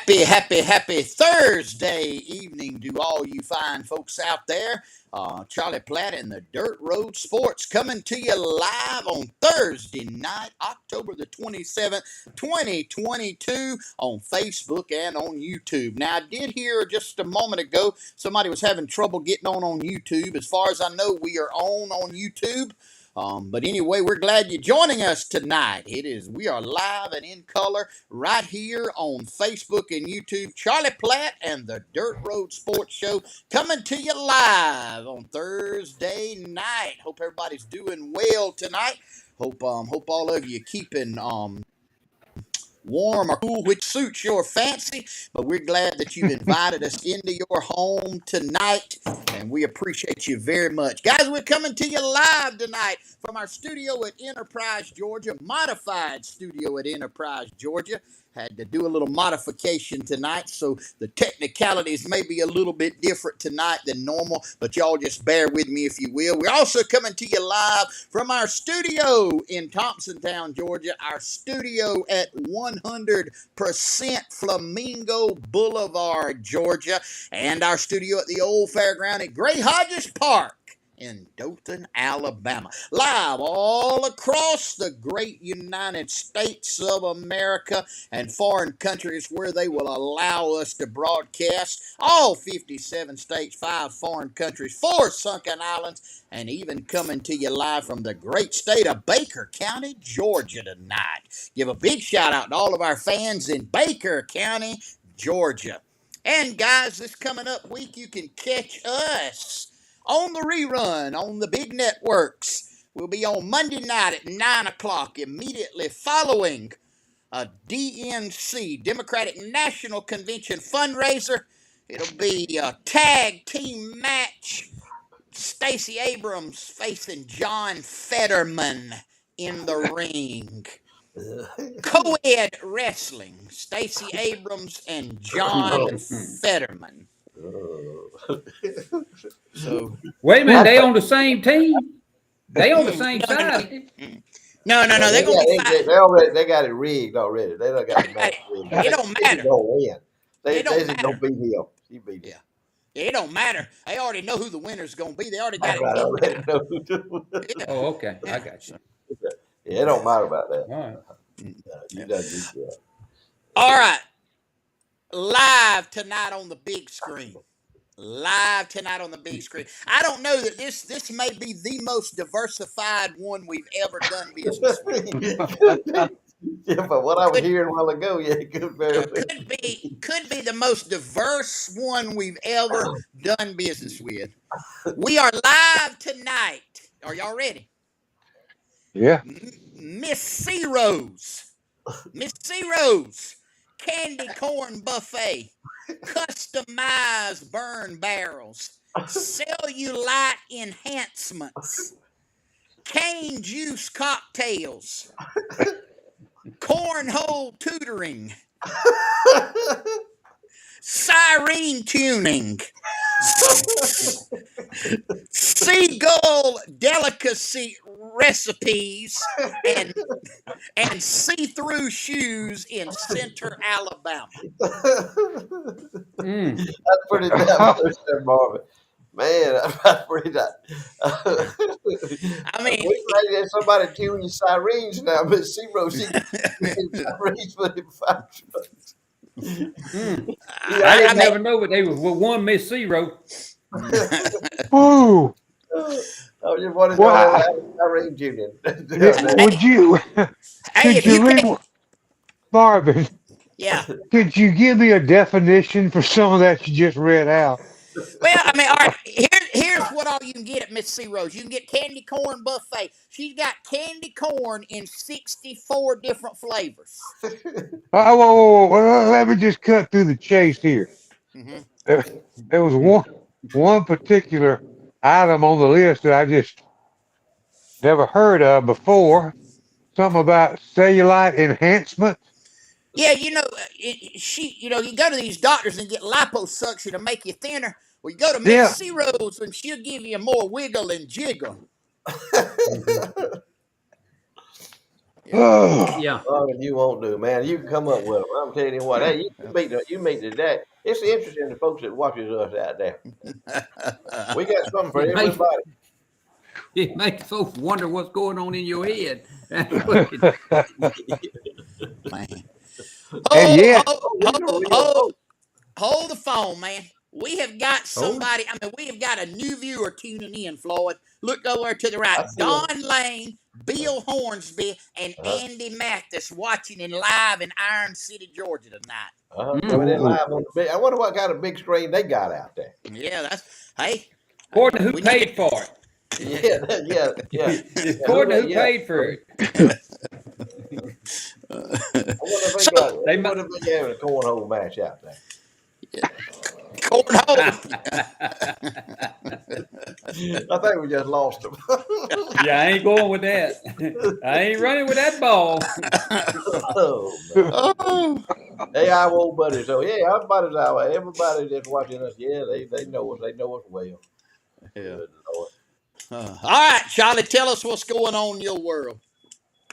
Happy Thursday evening to all you fine folks out there. Charlie Platt and the Dirt Road Sports coming to you live on Thursday night, October the 27th, 2022 on Facebook and on YouTube. Now, I did hear just a moment ago somebody was having trouble getting on YouTube. As far as I know, we are on YouTube. But anyway, we're glad you're joining us tonight. We are live and in color right here on Facebook and YouTube. Charlie Platt and the Dirt Road Sports Show coming to you live on Thursday night. Hope everybody's doing well tonight. Hope all of you keeping warm or cool, which suits your fancy. But we're glad that you've invited us into your home tonight, and we appreciate you very much. Guys, we're coming to you live tonight from our studio at Enterprise, Georgia, modified studio at Enterprise, Georgia. Had to do a little modification tonight, so the technicalities may be a little bit different tonight than normal, but y'all just bear with me if you will. We're also coming to you live from our studio in Thompsontown, Georgia, our studio at 100% Flamingo Boulevard, Georgia, and our studio at the old fairground at Gray Hodges Park in Dothan, Alabama. Live all across the great United States of America and foreign countries where they will allow us to broadcast. All 57 states, 5 foreign countries, 4 sunken islands, and even coming to you live from the great state of Baker County, Georgia tonight. Give a big shout out to all of our fans in Baker County, Georgia. And guys, this coming up week, you can catch us on the rerun on the big networks. We'll be on Monday night at 9 o'clock, immediately following a DNC, Democratic National Convention fundraiser. It'll be a tag team match. Stacey Abrams facing John Fetterman in the ring. Co-ed wrestling, Stacey Abrams and John Fetterman. So wait a minute, they on the same team? They on the same side? No. They're gonna be fighting. They got it rigged already. They don't got it rigged. It don't matter. They just gonna beat him. He beat him. Yeah, it don't matter. They already know who the winner's gonna be. They already got it. Yeah. Oh, okay. Yeah. I got you. Yeah, it don't matter about that. All right. You done do that. All right. Live tonight on the big screen. I don't know that this may be the most diversified one we've ever done business with. Yeah, but what I was hearing a while ago, yeah, it could be the most diverse one we've ever done business with. We are live tonight. Are y'all ready? Yeah. Miss C Rose, candy corn buffet, customized burn barrels, cellulite enhancements, cane juice cocktails, cornhole tutoring, siren tuning, seagull delicacy recipes, and see-through shoes in Center, Alabama. That's pretty damn Marvin. Man, that's pretty damn. I mean, there's somebody tuning sirens now, but Zero sirens for the fire trucks. I never know what they were. Well, one Miss Zero. Ooh. I just wanted to know how siren tuning. Would you? Hey, could you read, Marvin? Yeah. Could you give me a definition for some of that you just read out? Well, I mean, all right. Here's what all you can get at Miss C Rose. You can get candy corn buffet. She's got candy corn in 64 different flavors. Whoa. Let me just cut through the chase here. Mm-hmm. There was one particular item on the list that I just never heard of before. Something about cellulite enhancement. Yeah, you go to these doctors and get liposuction to make you thinner. Well, you go to Miss C Rose and she'll give you more wiggle and jiggle. Oh, Yeah. Oh, you won't do, man. You can come up with them. I'm telling you what. Hey, you meet the dad. It's interesting the folks that watches us out there. We got something for It makes everybody. it makes folks wonder what's going on in your head. That's what Man. and Hold, yet, hold, Oh, these are hold, real hold, folks. hold the phone, man. We have got hold it. somebody. I mean, we have got a new viewer tuning in, Floyd. Look over to the right. I see them. Don Lane, Bill Hornsby, and Uh-huh. Andy Mathis watching in live in Iron City, Georgia tonight. Uh-huh. Mm. Coming in ooh, live on the big. I wonder what kind of big screen they got out there. Yeah, that's hey. According to who We need paid for Yeah, yeah, yeah. it. Yeah, who According to they? who Yeah. paid for it. I wonder if they so got. I They wonder might. if they having a cornhole match out there. cornhole. I think we just lost them. Yeah, I ain't going with that. I ain't running with that ball. Oh man. Oh, Hey, our old buddies. So yeah, our buddies our everybody that's watching us, yeah, they know us. They know us well. yeah. Good Lord. All right, Charlie, tell us what's going on in your world.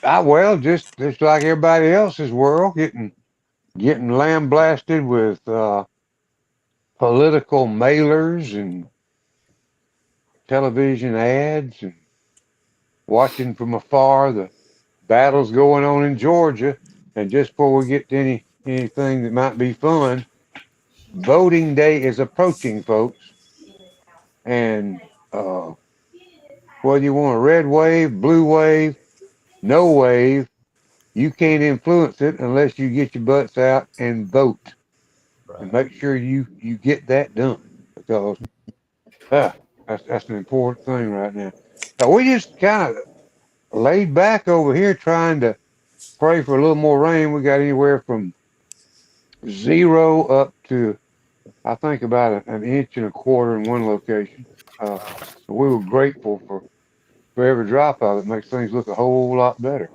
well, just like everybody else's world, getting lambasted with political mailers and television ads, and watching from afar the battles going on in Georgia. And just before we get to anything that might be fun, voting day is approaching, folks. And whether you want a red wave, blue wave, no wave, you can't influence it unless you get your butts out and vote. And Right. make sure you get that done, because uh, that's an important thing right now. Now we just kind of laid back over here trying to pray for a little more rain. We got anywhere from 0 up to, I think, about an inch and a quarter in one location. Uh, so we were grateful for every drop of it. Makes things look a whole lot better.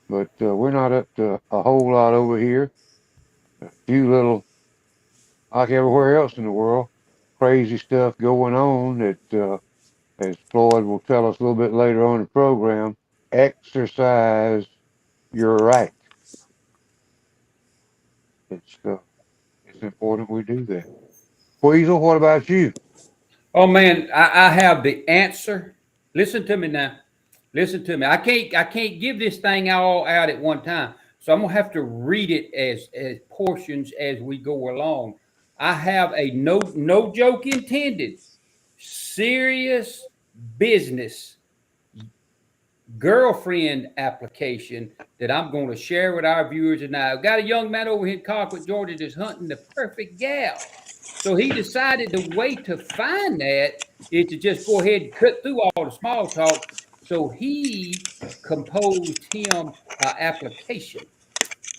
But we're not up to a whole lot over here. A few little, like everywhere else in the world, crazy stuff going on that, as Floyd will tell us a little bit later on in the program, exercise your right. It's uh, it's important we do that. Weasel, what about you? Oh man, I have the answer. Listen to me now. Listen to me. I can't give this thing all out at one time. So I'm gonna have to read it as portions as we go along. I have a no joke intended, serious business girlfriend application that I'm going to share with our viewers tonight. I've got a young man over here in Colquitt, Georgia, that's hunting the perfect gal. So he decided the way to find that is to just go ahead and cut through all the small talk. So he composed him an application.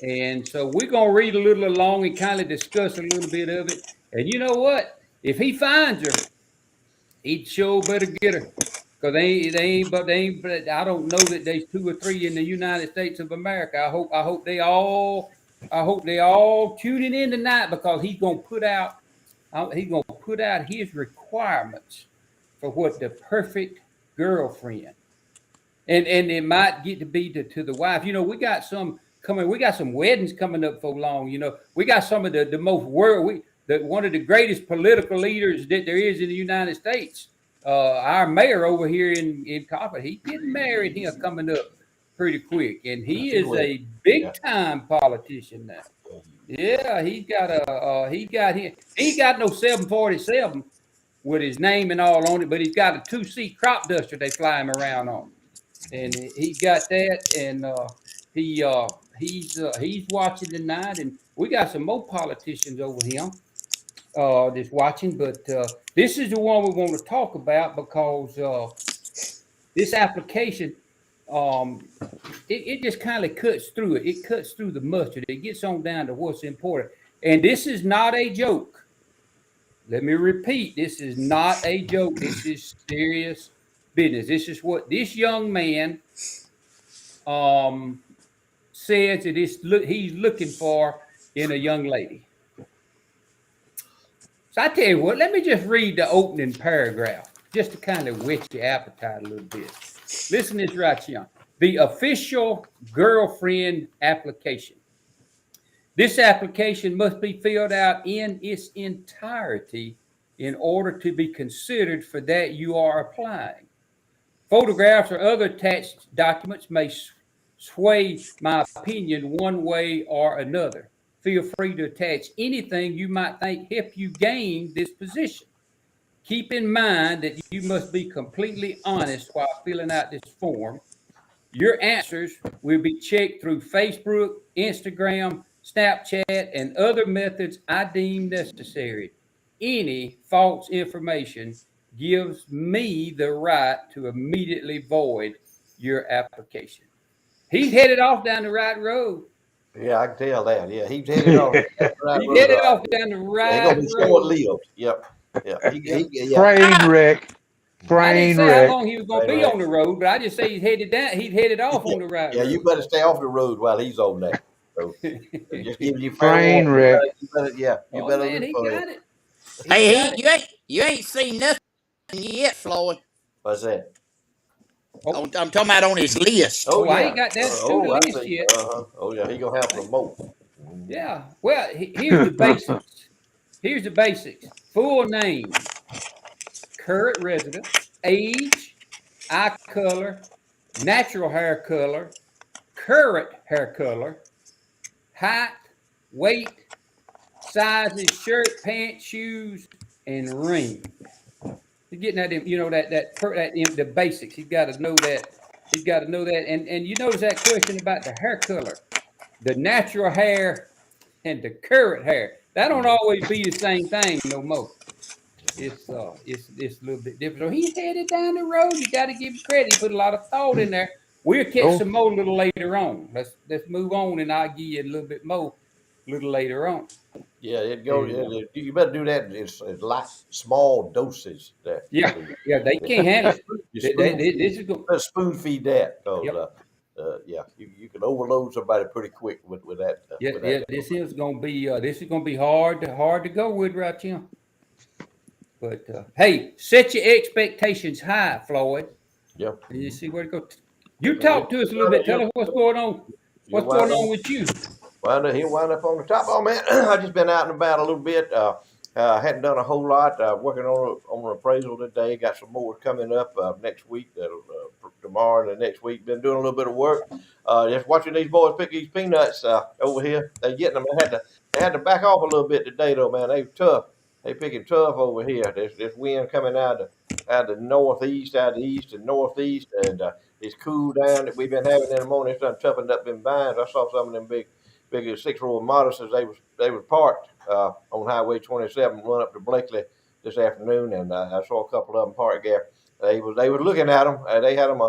And so we're going to read a little along and kind of discuss a little bit of it. And you know what? If he finds her, he'd sure better get her. Cause but I don't know that there's 2 or 3 in the United States of America. I hope they all tuning in tonight, because he's gonna put out his requirements for what the perfect girlfriend, and it might get to be to the wife. You know, we got some coming. We got some weddings coming up for long. You know, we got some of the most one of the greatest political leaders that there is in the United States. Our mayor over here in Coppin, he's getting married here coming up pretty quick, and he He is will. a big Yeah. time politician now. Yeah, he got no 747 with his name and all on it, but he's got a 2-seat crop duster they fly him around on, and he got that, and he he's watching tonight, and we got some more politicians over here that's watching, but this is the one we want to talk about, because this application, um, it just kind of cuts through it. It cuts through the mustard. It gets on down to what's important, and this is not a joke. Let me repeat, this is not a joke. This is serious business. This is what this young man um, says that he's looking for in a young lady. So I tell you what, let me just read the opening paragraph just to kind of whet your appetite a little bit. Listen to this right here. the official girlfriend application. This application must be filled out in its entirety in order to be considered for that you are applying. Photographs or other attached documents may sway my opinion one way or another. Feel free to attach anything you might think help you gain this position. Keep in mind that you must be completely honest while filling out this form. Your answers will be checked through Facebook, Instagram, Snapchat, and other methods I deem necessary. Any false information gives me the right to immediately void your application. He's headed off down the right road. Yeah, I can tell that. Yeah, he's headed off the right He's road. headed off down the Yeah, he's right gonna be short road. lived. Yep. Yeah. Yep. Yeah. Train wreck. I didn't Train say how wreck. long he was going Right, to be right. on the road, but I just say he's headed down. He's headed off on the right Yeah, you road. better stay off the road while he's on there. So just giving you fair Train warning. wreck. Yeah, you Oh better man, look he for it. got it. He Hey, got it. you ain't seen nothing yet, Floyd. What's that? Oh, I'm talking about on his list. Oh oh, I yeah. ain't got that to the Oh, I list see. yet. Oh yeah, he gonna have some more. Mhm. Yeah. Well, here's the basics. Here's the basics. Full name, current residence, age, eye color, natural hair color, current hair color, height, weight, sizes, shirt, pants, shoes, and ring. He's getting that, the basics. He's got to know that. He's got to know that. And you notice that question about the hair color, the natural hair and the current hair. That don't Mhm. always be the same thing no more. It's a little bit different. So he's headed down the road. You got to give him credit. He put a lot of thought in there. We'll catch Oh, some more a little later on. Let's move on, and I'll give you a little bit more a little later on. Yeah, it goes. And You better do that. It's like small doses. That yeah, yeah, they can't handle it. you spoon feed. This is going. Spoon feed that because Yep. yeah, you can overload somebody pretty quick with that Yeah, with that. yeah. This is gonna be hard to go with right here. But hey, set your expectations high, Floyd, Yeah. and you see where it goes. Yeah, You man, talk to us a little bit. Tell us what's going on. you'll What's going wind up. on with you? He'll wind up on the top. Oh man, I just been out and about a little bit. Hadn't done a whole lot. Working on an appraisal today. Got some more coming up next week. That'll tomorrow and the next week. Been doing a little bit of work. Just watching these boys pick these peanuts over here. They getting them. They had to back off a little bit today though, man. They tough. They picking tough over here. There's wind coming out of the northeast, out of the east and northeast, and it's cool down that we've been having in the morning. It's done toughened up them vines. I saw some of them big 6-row Models. They was parked on Highway 27, run up to Blakely this afternoon, and I saw a couple of them parked there. They was looking at them. They had them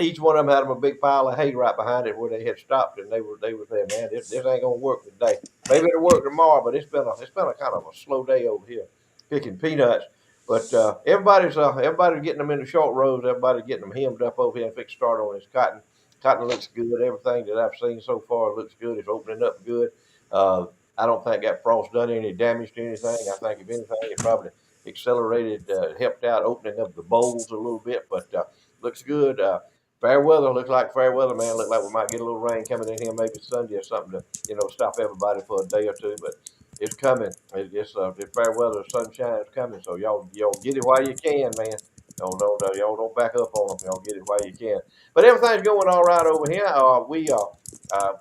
each one of them had them a big pile of hay right behind it where they had stopped, and they were saying, man, this ain't gonna work today. Maybe it'll work tomorrow, but it's been a kind of a slow day over here picking peanuts. But everybody's getting them in the short rows. Everybody's getting them hemmed up over here and fixed to start on this cotton. Cotton looks good. Everything that I've seen so far looks good. It's opening up good. Uh, I don't think that frost done any damage to anything. I think if anything, it probably accelerated, helped out opening up the bowls a little bit. But looks good. Fair weather looks like fair weather, man. Look like we might get a little rain coming in here maybe Sunday or something to stop everybody for a day or two. But it's coming. It's fair weather, sunshine is coming. So y'all get it while you can, man. Y'all don't back up on them. Y'all get it while you can. But everything's going all right over here. Uh,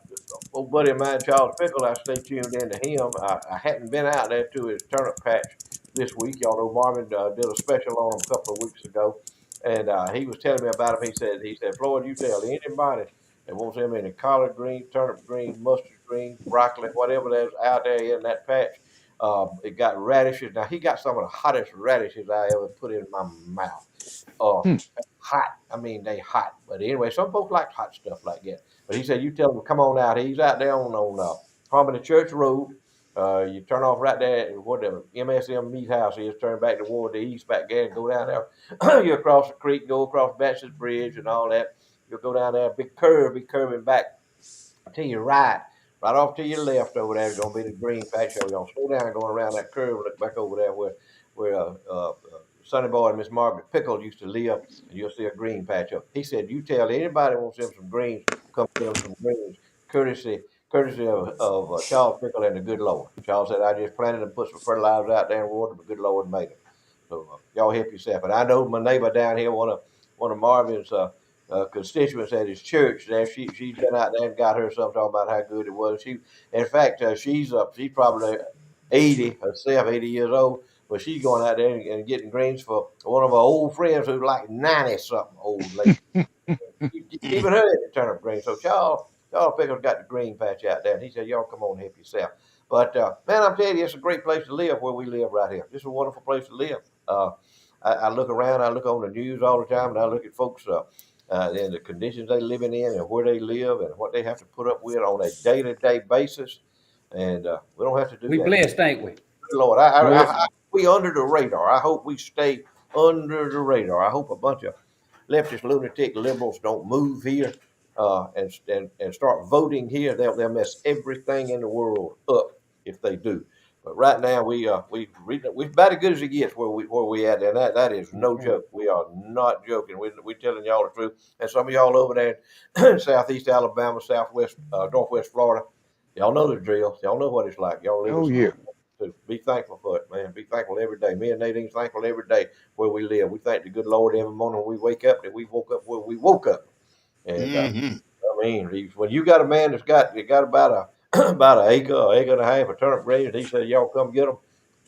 Old buddy of mine, Charles Pickle, I stay tuned into him. I hadn't been out there to his turnip patch this week. Y'all know Marvin did a special on him a couple of weeks ago, and he was telling me about him. He said, Floyd, you tell anybody that wants him any collard green, turnip green, mustard green, broccoli, whatever that's out there in that patch. It got radishes. Now he got some of the hottest radishes I ever put in my mouth. Uh, hmm. hot. I mean, they hot. But anyway, some folks like hot stuff like that. But he said, you tell him, come on out. He's out there on Harmony Church Road. You turn off right there at what the MSM Meat House is, turn back toward the east back there and go down there. You across the creek, go across Betson's Bridge and all that. You'll go down there, big curve, be curving back to your right. Right off to your left over there is going to be the green patch. So you're going to slow down going around that curve, look back over there where Sonny Boy and Miss Margaret Pickles used to live, and you'll see a green patch up. He said, "You tell anybody wants them some greens, come get them some greens, courtesy of Charles Pickle and the good Lord." Charles said, "I just planted and put some fertilizer out there and watered, but good Lord made them." So y'all help yourself. And I know my neighbor down here, one of Marvin's constituents at his church. There, she's been out there and got her something talking about how good it was. In fact, she's probably 80 herself, 80 years old. But she's going out there and getting greens for one of her old friends who's like 90 something old lady. Even her in the turnip green. So Charles Pickles got the green patch out there, and he said, "Y'all come on and help yourself." But man, I'm telling you, it's a great place to live where we live right here. This is a wonderful place to live. I look around, I look on the news all the time, and I look at folks and the conditions they living in and where they live and what they have to put up with on a day-to-day basis. And we don't have to do We that. blessed, ain't we? Lord, we under the radar. I hope we stay under the radar. I hope a bunch of leftist lunatic liberals don't move here and start voting here. They'll mess everything in the world up if they do. But right now we're about as good as it gets where we at, and that is no joke. We are not joking. We're telling y'all the truth. And some of y'all over there in Southeast Alabama, Southwest, Northwest Florida, y'all know the drill. Y'all know what it's like. Y'all live Oh in yeah. to be thankful for it, man. Be thankful every day. Me and Nadine's thankful every day where we live. We thank the good Lord every morning when we wake up that we woke up where we woke up. And Mm-hmm. I mean, when you got a man that's got about a about an acre and a half of turnip greens, he said, "Y'all come get them.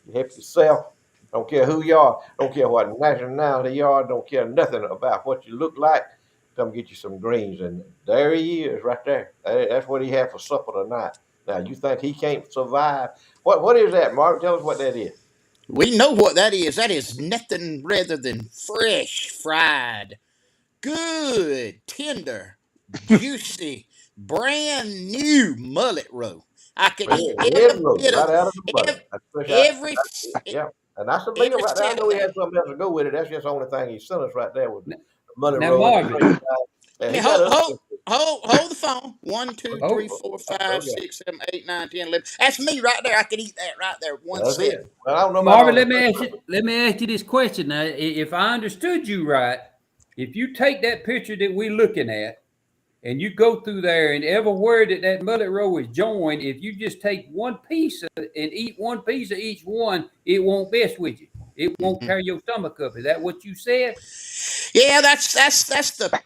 You help yourself. Don't care who you are. Don't care what nationality you are. Don't care nothing about what you look like. Come get you some greens." And there he is, right there. That's what he had for supper tonight. Now you think he can't survive? What is that, Mark? Tell us what that is. We know what that is. That is nothing rather than fresh fried, good, tender, juicy, brand new mullet roe. I could Red, eat red every rose bit right of out of the butter. every That's fresh out. every Yeah, and that's the meal every right there. I know he had second. something else to go with it. That's just the only thing he sent us right there was the money Now, roll and the Marvin. french fries. Let And me he got other stuff. hold the phone. One, two, three, Oh, four, Oh, five, yeah, 6, 7, 8, 9, 10, 11. That's me right there. I could eat that right there. One that's sitting. it. But I don't know about Marvin, all the let me ask you. Let me ask you this question. Now, if I understood you right, if you take that picture that we're looking at and you go through there, and every word that mullet row is joined, if you just take one piece and eat one piece of each one, it won't mess with you. It won't Mhm. tear your stomach up. Is that what you said? Yeah, that's the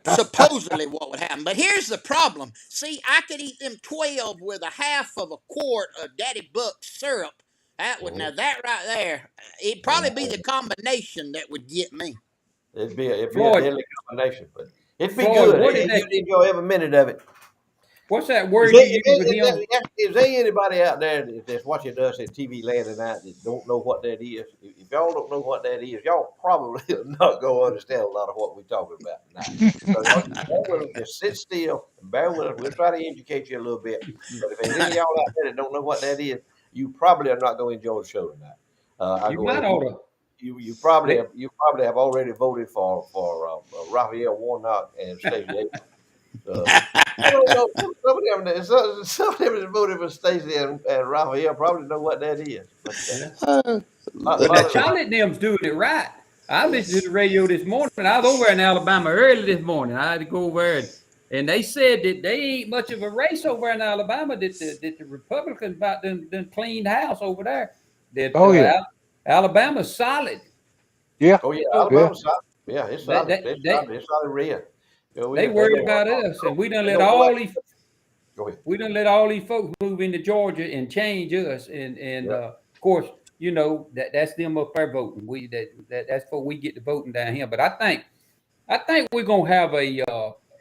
supposedly what would happen. But here's the problem. See, I could eat them 12 with a half of a quart of Daddy Buck syrup. That would Mhm. now that right there, it'd probably be the combination that would get me. It'd be a Floyd, deadly combination, but it'd be Floyd, good. what is You'd that? enjoy every minute of it. What's that Is word there, you is, use with there, him? is there anybody out there that's watching us at TV land tonight that don't know what that is? If y'all don't know what that is, y'all probably are not going to understand a lot of what we're talking about tonight. So y'all just bear with us, just sit still and bear with us. We'll try to educate you a little bit. But if there's any of y'all out there that don't know what that is, you probably are not going to enjoy the show tonight. I You go might ahead. ought to. You probably have already voted for Raphael Warnock and Stacey Abrams. I don't know. Some of them that voted for Stacey and Raphael probably know what that is. But Yeah. Uh, But now lot of Charlotte and them's doing it right. I listened to yes. the radio this morning. I was over in Alabama early this morning. I had to go over there, and they said that they ain't much of a race over in Alabama. That the Republicans about done cleaned house over there. That Oh yeah. Alabama's solid. Yeah. oh yeah, So Yeah. Alabama's solid. Yeah, it's that solid. that It's they solid. It's solid red. Yeah, they they worried don't about us, and they don't go like. Go ahead. we done let all these folks move into Georgia and change us, and Yeah. of course, that's them up there voting. That's before we get to voting down here. But I think we're gonna have a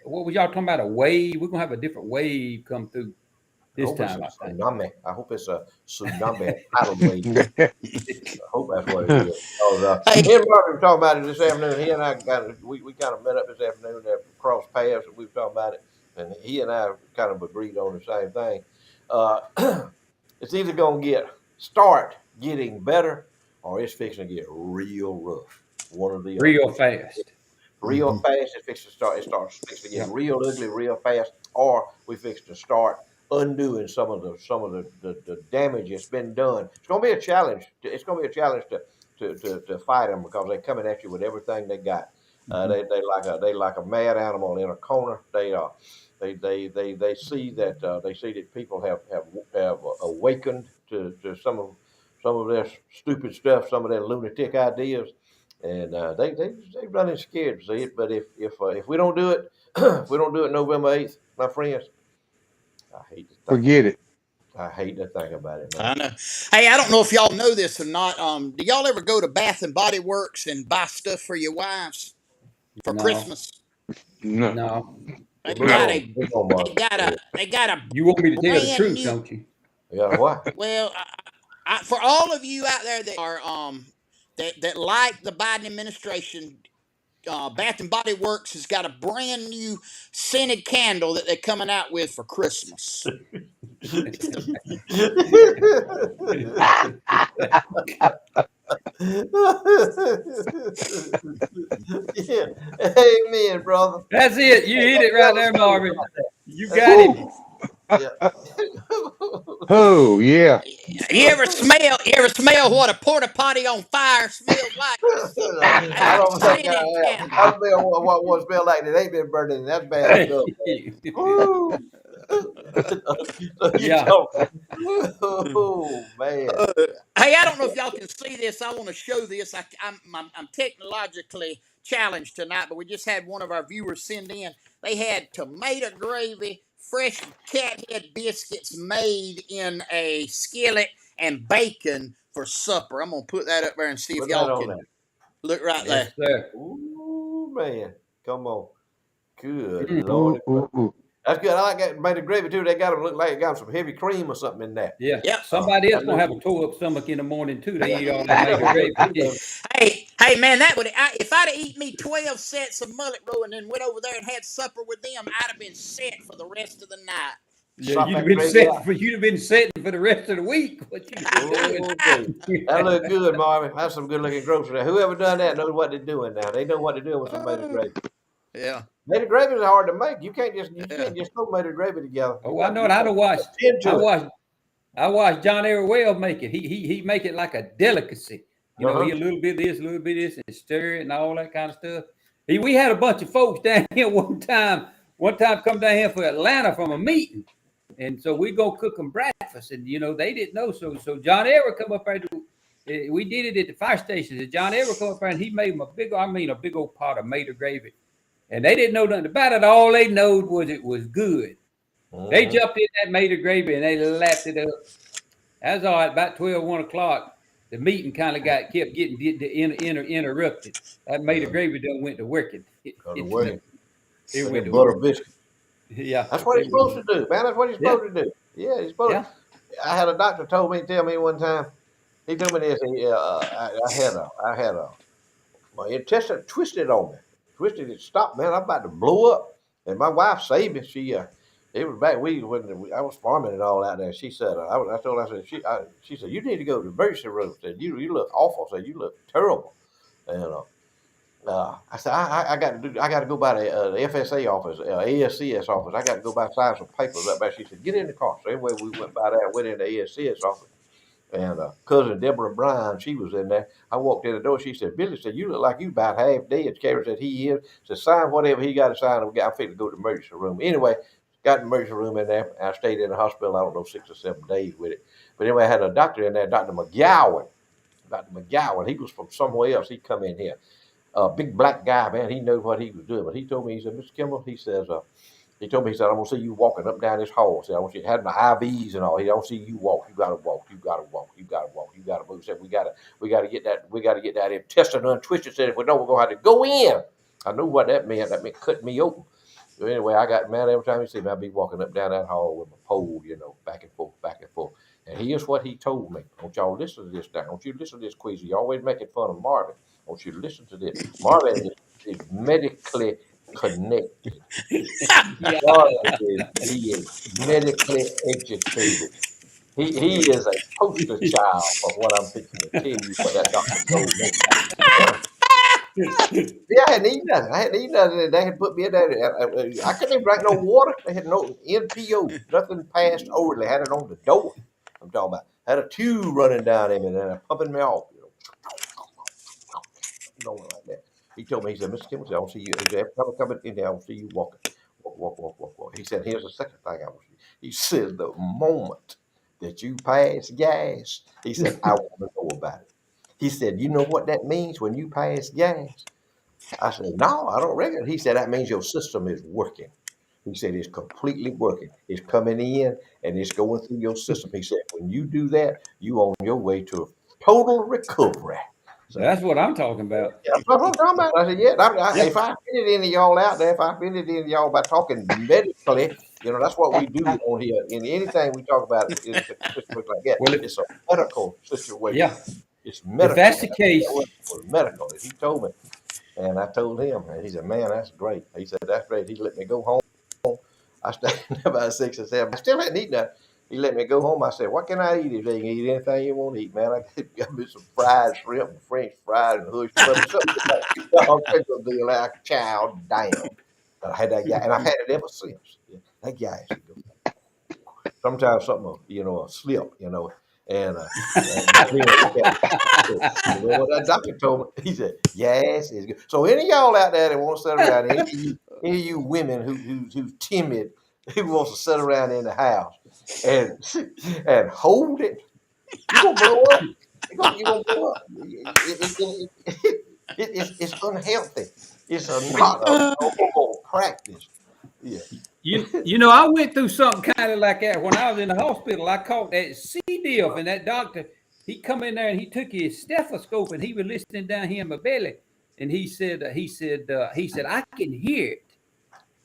what was y'all talking about, a wave? We're gonna have a different wave come through I this hope it's time. a I think. tsunami. I hope it's a tsunami, a tidal wave. I hope that's what it is. Because, Hey, me and Mark were talking about it this afternoon. He and I we kind of met up this afternoon at cross paths, and we were talking about it. And he and I kind of agreed on the same thing. It's either going to start getting better, or it's fixing to get real rough. One or the other. Real fast. Real fast. It fixes to start. It starts fixing to get Yep. real ugly real fast, or we fix to start undoing some of the damage that's been done. It's going to be a challenge. It's going to be a challenge to fight them because they're coming at you with everything they got. They like a mad animal in a corner. They see that people have awakened to some of their stupid stuff, some of their lunatic ideas, and they running scared to see it. But if we don't do it, if we don't do it November 8th, my friends, I hate to think Forget it. I hate to think about it, man. I know. Hey, I don't know if y'all know this or not. Do y'all ever go to Bath and Body Works and buy stuff for your wives for No, Christmas? No. no. They Bring got on, a bring on, Mark. they got a You want me to tell the brand truth, new. don't you? Yeah, what? Well, for all of you out there that are that like the Biden administration, Bath and Body Works has got a brand new scented candle that they're coming out with for Christmas. Yeah, amen, brother. That's it. You hit it right there, Marvin. You That's got it. him. Woo. Yeah. Oh yeah. You ever smell what a porta potty on fire smells like? I A don't think I scented have. I candle. don't know what smell like that. Ain't been burning. That's bad stuff. Woo. So you Yeah. talk. Oh man. Hey, I don't know if y'all can see this. I want to show this. I'm technologically challenged tonight, but we just had one of our viewers send in. They had tomato gravy, fresh cat head biscuits made in a skillet, and bacon for supper. I'm gonna put that up there and see if Put that y'all on can there. look right Yes, there. sir. Ooh man. Come on. Good Mm. Lord. Ooh. That's good. I like that made of gravy too. They got them look like it got some heavy cream or something in there. Yeah. Yep. Somebody else That gonna looks have a tore up stomach in the morning too. They eat all that that made of looks gravy. good. Hey, man, if I'd have eaten me 12 sets of mullet roll and then went over there and had supper with them, I'd have been set for the rest of the night. Yeah, Sop you'd have that been gravy out. set for the rest of the week. What you've been doing? Oh, baby. That look good, Marvin. That's some good looking grocery. Whoever done that knows what they're doing now. They know what they're doing with some made of gravy. Yeah, Made of gravy is hard to make. You yeah. can't just throw made of gravy together. Oh, I know You it. I got know to watch. tend I to it. watched. I watched John Arrowell make it. He make it like a delicacy. You know, Uh-huh. he a little bit of this, a little bit of this, and stir it and all that kind of stuff. We had a bunch of folks down here one time. One time, come down here for Atlanta from a meeting, and so we go cook them breakfast, and they didn't know. So John Arrow come up there. We did it at the fire station. And John Arrow come up there and he made them a big old pot of made of gravy, and they didn't know nothing about it. All they knowed was it was good. They Uh-huh. jumped in that made of gravy and they lapped it up. That's all right. About 12, 1 o'clock, the meeting kind of kept getting interrupted. That made of gravy done went to working. Go to work. It Look went at to butter work. biscuit. Yeah. That's what It he's went supposed to, to do, man. That's what he's yeah. supposed to do. Yeah, he's supposed. Yeah. I had a doctor tell me one time. He told me this. I had a my intestine twisted on me. Twisted it stopped, man. I'm about to blow up. And my wife saved me. It was back I was farming and all out there. She said, I told her, she said, you need to go to the emergency room. Said, you look awful. Said, you look terrible. And I said, I got to go by the FSA office, ASCS office. I got to go by sign some papers up there. She said, get in the car. So anyway, we went by there, went in the ASCS office. And cousin Deborah Bryan, she was in there. I walked in the door. She said, Billy said, you look like you about half dead. Karen said, he is. Said, sign whatever he got to sign. I'm fixing to go to the emergency room. Anyway, got the emergency room in there. I stayed in the hospital, I don't know, 6 or 7 days with it. But anyway, I had a doctor in there, Dr. McGowan. Dr. McGowan, he was from somewhere else. He come in here. Big black guy, man. He knew what he was doing. But he told me, he said, Mr. Kimball, he told me, he said, I'm gonna see you walking up and down this hall. He said, I want you to have my IVs and all. He don't see you walk. You gotta walk. You gotta walk. You gotta walk. You gotta move. He said, we gotta get that intestine untwisted. He said, if we don't, we're gonna have to go in. I knew what that meant. That meant cut me open. So anyway, I got mad every time he see me. I'd be walking up and down that hall with my pole, back and forth, back and forth. And here's what he told me. Don't y'all listen to this now. Don't you listen to this, Queasy. You always making fun of Marvin. Don't you listen to this. Marvin is medically connected. Yeah. He is medically educated. He is a poster child for what I'm fixing to tell you, what that doctor told me. Yeah, yeah, I hadn't eaten nothing. I hadn't eaten nothing. They had put me in there. I couldn't even drink no water. They had no NPO, nothing passed over. They had it on the door. I'm talking about. Had a tube running down him and then pumping me off. on like that. He told me, he said, Mr. Kimball, I want to see you. He said, every time I come in there, I want to see you walking. Walk. He said, here's the second thing I want to see. He said, the moment that you pass gas, he said, I want to know about it. He said, you know what that means when you pass gas? I said, no, I don't reckon. He said, that means your system is working. He said, it's completely working. It's coming in and it's going through your system. He said, when you do that, you on your way to total recovery. So, That's what I'm talking about. yeah, that's what I'm talking about. I said, yeah, Yeah. if I offended any of y'all out there, if I offended any of y'all by talking medically, that's what we do on here. In anything we talk about in a situation like that, Well, it's a medical situation. yeah, It's if medical. that's the And that case, was medical. And he told me. And I told him, and he said, man, that's great. He said, that's great. He let me go home. I stayed about 6 or 7. I still hadn't eaten that. He let me go home. I said, what can I eat? He said, you can eat anything you want to eat, man. I got me some fried shrimp and French fries and hush puppies. Something like that. Deal like chow down. But I had that guy, and I've had it ever since. Yeah, that guy, sometimes something will, a slip, and he will look at me. What that doctor told me, he said, yes, it's good. So any of y'all out there that want to sit around, any of you women who's timid, who wants to sit around in the house and and hold it, you're gonna blow up. You're gonna blow up. It's unhealthy. It's not a normal practice. Yeah. I went through something kind of like that when I was in the hospital. I caught that C. diff, and that doctor, he come in there and he took his stethoscope and he was listening down here in my belly, and he said, I can hear it,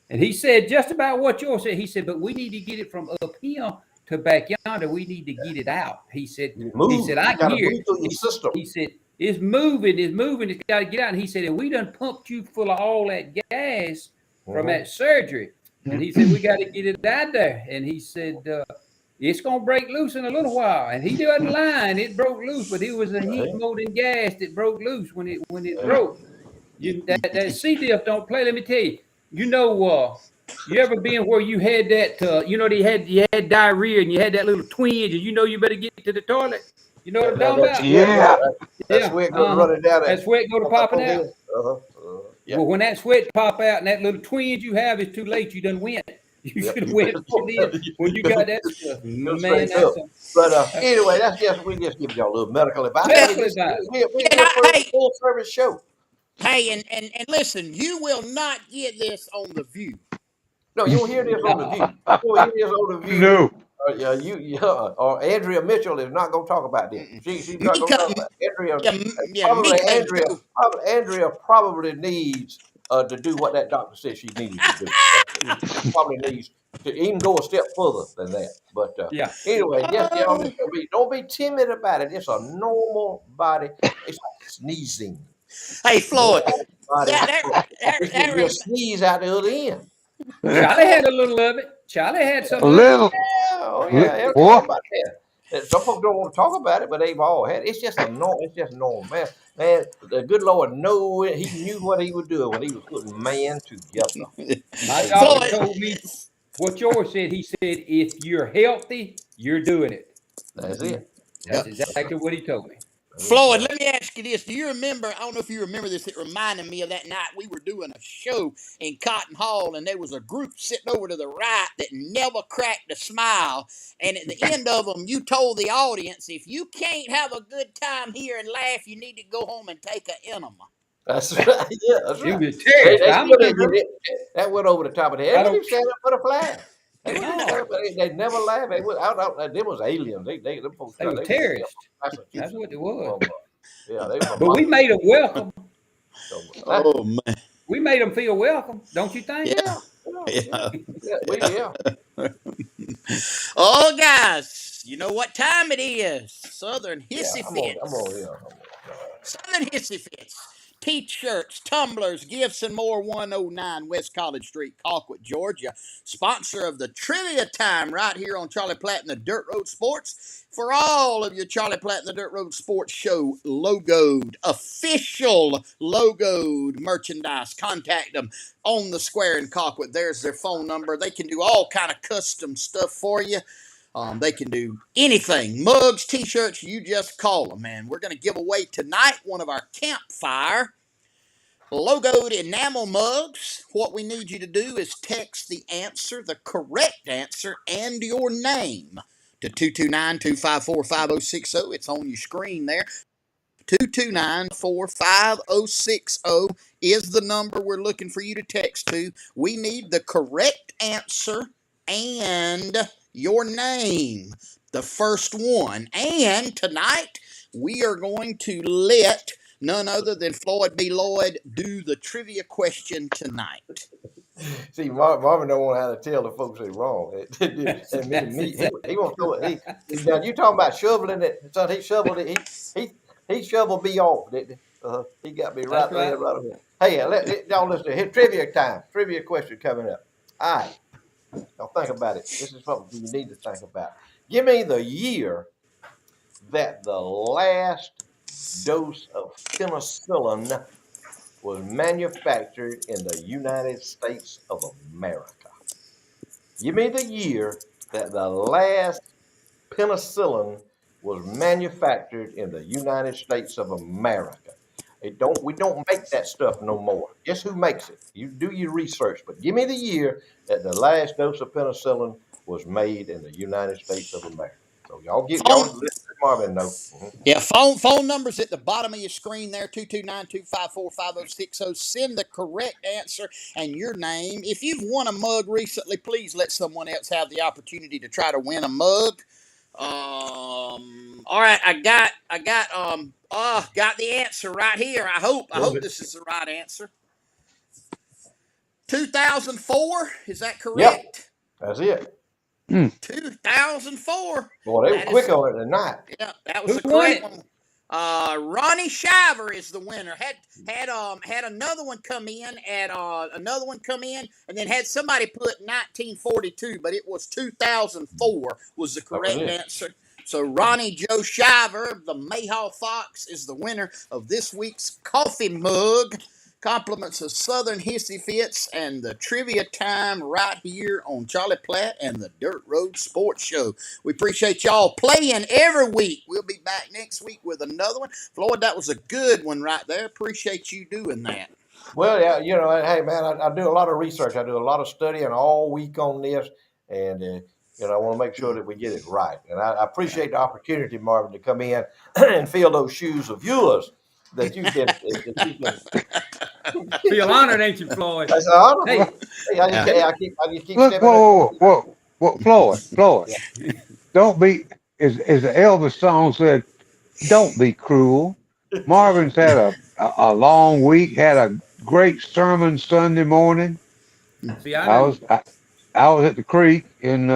and he said just about what you said. He said, but we need to get it from up here to back yonder. We need to get it out. He said, You move. I You can gotta hear move it. through your system. He said, it's moving, it's got to get out. And he said, and we done pumped you full of all that gas from Mhm. that surgery. And he said, we got to get it out there. And he said, it's going to break loose in a little while. And he wasn't lying. It broke loose, but it was a heat Hey, molding gas that broke loose when it hey. broke. That C. diff don't play. Let me tell you. You ever been where you had that? You had diarrhea and you had that little twinge, and you better get to the toilet. You know what I'm talking That about? sweat, Yeah. that Yeah. sweat goes running down That that sweat go to up popping on out. here. Yeah. Well, when that sweat pop out and that little twinge you have is too late. You done went. You Yep. should have went then when you got that stuff. Go Man, straighten up. that's But anyway, we just give y'all a little medical advice. Well, Hey, medical this advice. and we're a hey, full service show. hey, and listen, you will not get this on the View. No, you won't hear this on the View. You won't hear this on the View. No. Or Andrea Mitchell is not going to talk about this. She's not going to Mika, talk about it. yeah, Mika and Joe. Andrea probably needs to do what that doctor said she needed to do. She probably needs to even go a step further than that. But Yeah. anyway, y'all Oh, just don't be timid about it. It's a normal body. It's like sneezing. hey, Floyd, Normal body. You'll that sneeze out the other end. Charlie had a little of it. Charlie had Yeah. some A of it. little. Oh yeah, Boy. everybody has. And some folks don't want to talk about it, but they've all had it. It's just a norm. It's just normal, man. Man, the good Lord knew it. He knew what he was doing when he was putting man together. My doctor Amen. Floyd. told me what yours said. He said, if you're healthy, you're doing it. That's it. That's Yep. exactly what he told me. Floyd, let me ask you this. Do you remember? I don't know if you remember this. It reminded me of that night we were doing a show in Cotton Hall, and there was a group sitting over to the right that never cracked a smile. And at the end of them, you told the audience, if you can't have a good time here and laugh, you need to go home and take an enema. That's right. Yeah, that's It right. was terrible. They I still didn't remember. get it. That went over the top of the head. They I wouldn't don't. even stand up for the flag. They wouldn't even stand No, up. They never laughed. They was aliens. Them folks. they were They from terrorists. That's Massachusetts. what it was. Yeah, they from But we made them welcome. Massachusetts. Oh man, We made them feel welcome, don't you think? yeah, Yeah, yeah, yeah. yeah. Yeah. Oh, guys, you know what time it is? Southern Yeah, Hissy I'm on, Fits. yeah. Southern Hissy Fits. T-shirts, tumblers, gifts, and more. 109 West College Street, Colquitt, Georgia. Sponsor of the Trivia Time right here on Charlie Platt and the Dirt Road Sports. For all of your Charlie Platt and the Dirt Road Sports Show logoed, official logoed merchandise, contact them on the square in Colquitt. There's their phone number. They can do all kind of custom stuff for you. They can do anything, mugs, t-shirts, you just call them, man. We're going to give away tonight one of our campfire logoed enamel mugs. What we need you to do is text the answer, the correct answer, and your name to 229-254-5060. It's on your screen there. 229-45060 is the number we're looking for you to text to. We need the correct answer and your name, the first one. And tonight, we are going to let none other than Floyd B. Lloyd do the trivia question tonight. See, Marvin don't want how to tell the folks they're wrong. And That's exactly he won't throw it. right. Now you talking about shoveling it? Son, he shoveled it. He shoveled me off, didn't he? He got me right That's there, right. right away. Hey, y'all listen. Here, trivia time. Trivia question coming up. All right, now think about it. This is something you need to think about. Give me the year that the last dose of penicillin was manufactured in the United States of America. Give me the year that the last penicillin was manufactured in the United States of America. We don't make that stuff no more. Guess who makes it? You do your research, but give me the year that the last dose of penicillin was made in the United States of America. So y'all Phone, let Marvin know. yeah, phone numbers at the bottom of your screen there, 229-254-5060. Send the correct answer and your name. If you've won a mug recently, please let someone else have the opportunity to try to win a mug. All right, got the answer right here. I hope this is the right answer. 2004, is that Yep, correct? that's it. Hmm. 2004. Boy, they were That is quick on it tonight. Yeah, that was Who the won correct it? one. Ronnie Shiver is the winner. Had another one come in and then had somebody put 1942, but it was 2004 was the That was correct it. answer. So Ronnie Joe Shiver, the Mayhaw Fox, is the winner of this week's coffee mug. Compliments of Southern Hissy Fits and the trivia time right here on Charlie Platt and the Dirt Road Sports Show. We appreciate y'all playing every week. We'll be back next week with another one. Floyd, that was a good one right there. Appreciate you doing that. Well, yeah, hey man, I do a lot of research. I do a lot of studying all week on this, and I want to make sure that we get it right. And I appreciate the opportunity, Marvin, to come in and fill those shoes of yours that you've been that you've been. Feel honored, ain't you, Floyd? That's an honor. Hey, Hey, Yeah. I just keep Look, stepping in. Floyd, Yeah. don't be, as the Elvis song said, don't be cruel. Marvin's had a long week, had a great sermon Sunday morning. see, I I know. was I, I was at the creek in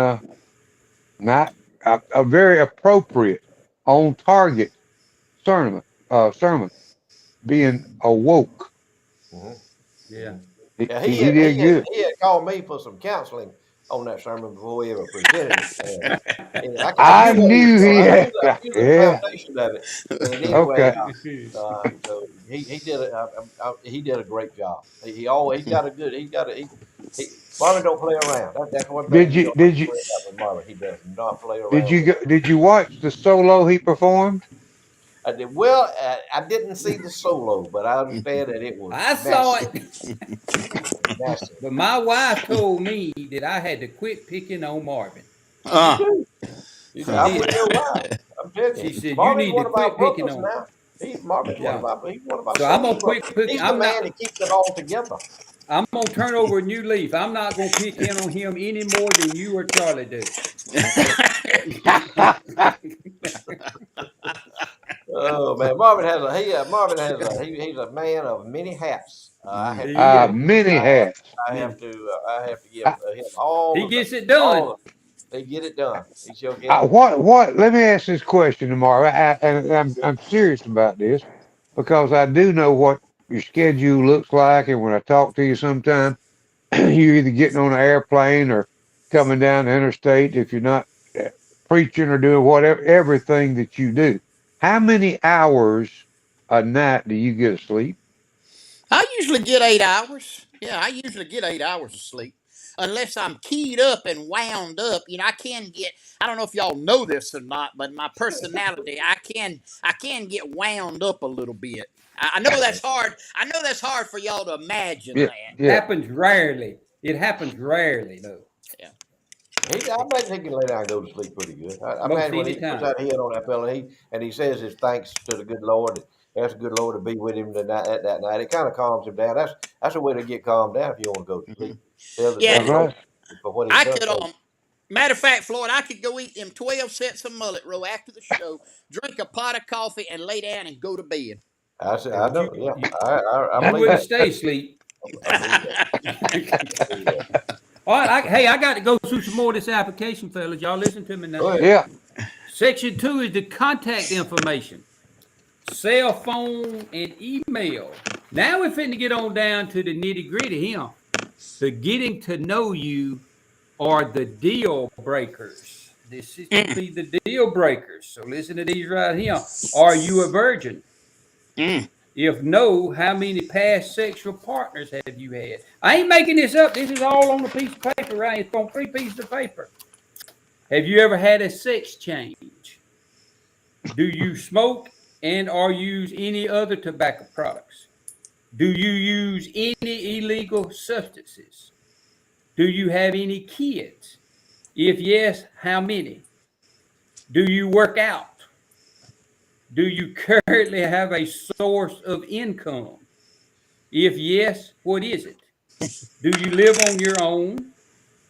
not a very appropriate, on target sermon, being awoke. Mhm, Yeah. mhm. He, Yeah, he, he did good. he had called me for some counseling on that sermon before he ever presented it. And I I knew what he was knew he doing. had. I knew the Yeah. foundation of it. But anyway, Okay. so he did a great job. He always got a good he Marvin don't play around. That's one thing Did you you don't have did to you worry about with Marvin. He does not play did around you with go, it. did you watch the solo he performed? I did well. I didn't see the solo, but I understand that it was I saw massive. it. It was massive. But my wife told me that I had to quit picking on Marvin. You uh, do. She I'm with did. your wife. I'm telling you, She said, "You Marvin's need to one of our quit picking brothers on." now. Marvin's Yeah. one of our So I'm soul gonna brothers. quit picking. He's the I'm man that not. keeps it all together. I'm gonna turn over a new leaf. I'm not gonna pick in on him any more than you or Charlie do. Oh man, Marvin has he's a man of many hats. I have to He give is. him. Many hats. Yeah. I have to give I, him He gets it done. all the they get it done. He shall get it. what? Let me ask this question tomorrow, and I'm serious about this because I do know what your schedule looks like, and when I talk to you, sometime you're either getting on an airplane or coming down the interstate if you're not preaching or doing whatever everything that you do. How many hours a night do you get of sleep? I usually get 8 hours. Yeah, I usually get 8 hours of sleep. unless I'm keyed up and wound up. I can get. I don't know if y'all know this or not, but my personality, I can get wound up a little bit. I know that's hard. I know that's hard for y'all to imagine Yeah, that. yeah. Happens rarely. It happens rarely, though. Yeah. I imagine he can lay down and go to sleep pretty good. I Most imagine when any he puts time. that head on that fella, he says his thanks to the good Lord, and asks the good Lord to be with him that night. It kind of calms him down. That's a way to get calmed down if you want to go to Mhm. sleep. Tell the Yeah. good That's Lord right. for what he's I done could for you. Matter of fact, Floyd, I could go eat them 12 sets of mullet roe after the show, drink a pot of coffee, and lay down and go to bed. I said, Yeah, I but know, yeah, you I you believe wouldn't that. stay asleep. I believe that. I believe that. All right, hey, I got to go through some more of this application, fellas. Y'all listen to me now. Go ahead. Yeah. Section 2 is the contact information, cell phone, and email. Now we're fitting to get on down to the nitty gritty here. The getting to know you are the deal breakers. This is to Mm, be the deal breakers. So listen to these right here. Are you a virgin? mm. If no, how many past sexual partners have you had? I ain't making this up. This is all on a piece of paper, right? It's on 3 pieces of paper. Have you ever had a sex change? Do you smoke and or use any other tobacco products? Do you use any illegal substances? Do you have any kids? If yes, how many? Do you work out? Do you currently have a source of income? If yes, what is it? Do you live on your own?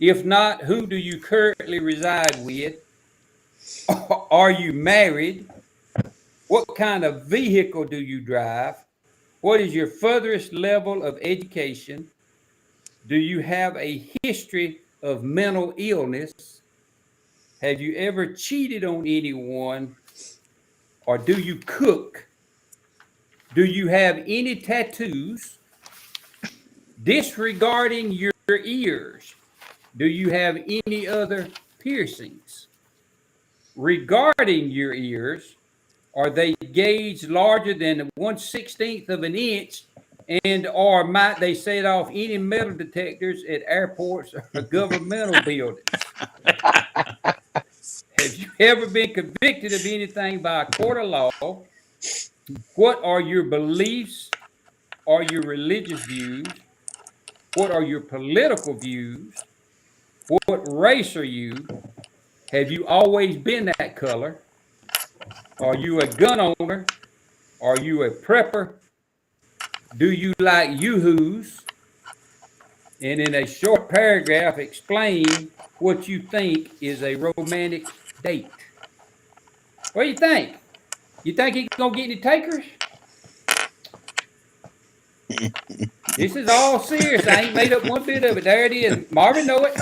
If not, who do you currently reside with? Are you married? What kind of vehicle do you drive? What is your furthest level of education? Do you have a history of mental illness? Have you ever cheated on anyone? Or do you cook? Do you have any tattoos? Disregarding your ears, do you have any other piercings? Regarding your ears, are they gauged larger than 1/16 of an inch? And or might they set off any metal detectors at airports or governmental buildings? Have you ever been convicted of anything by a court of law? What are your beliefs or your religious views? What are your political views? What race are you? Have you always been that color? Are you a gun owner? Are you a prepper? Do you like yoo-hoos? And in a short paragraph, explain what you think is a romantic date. What do you think? You think he's gonna get any takers? This is all serious. I ain't made up one bit of it. There it is. Marvin know it.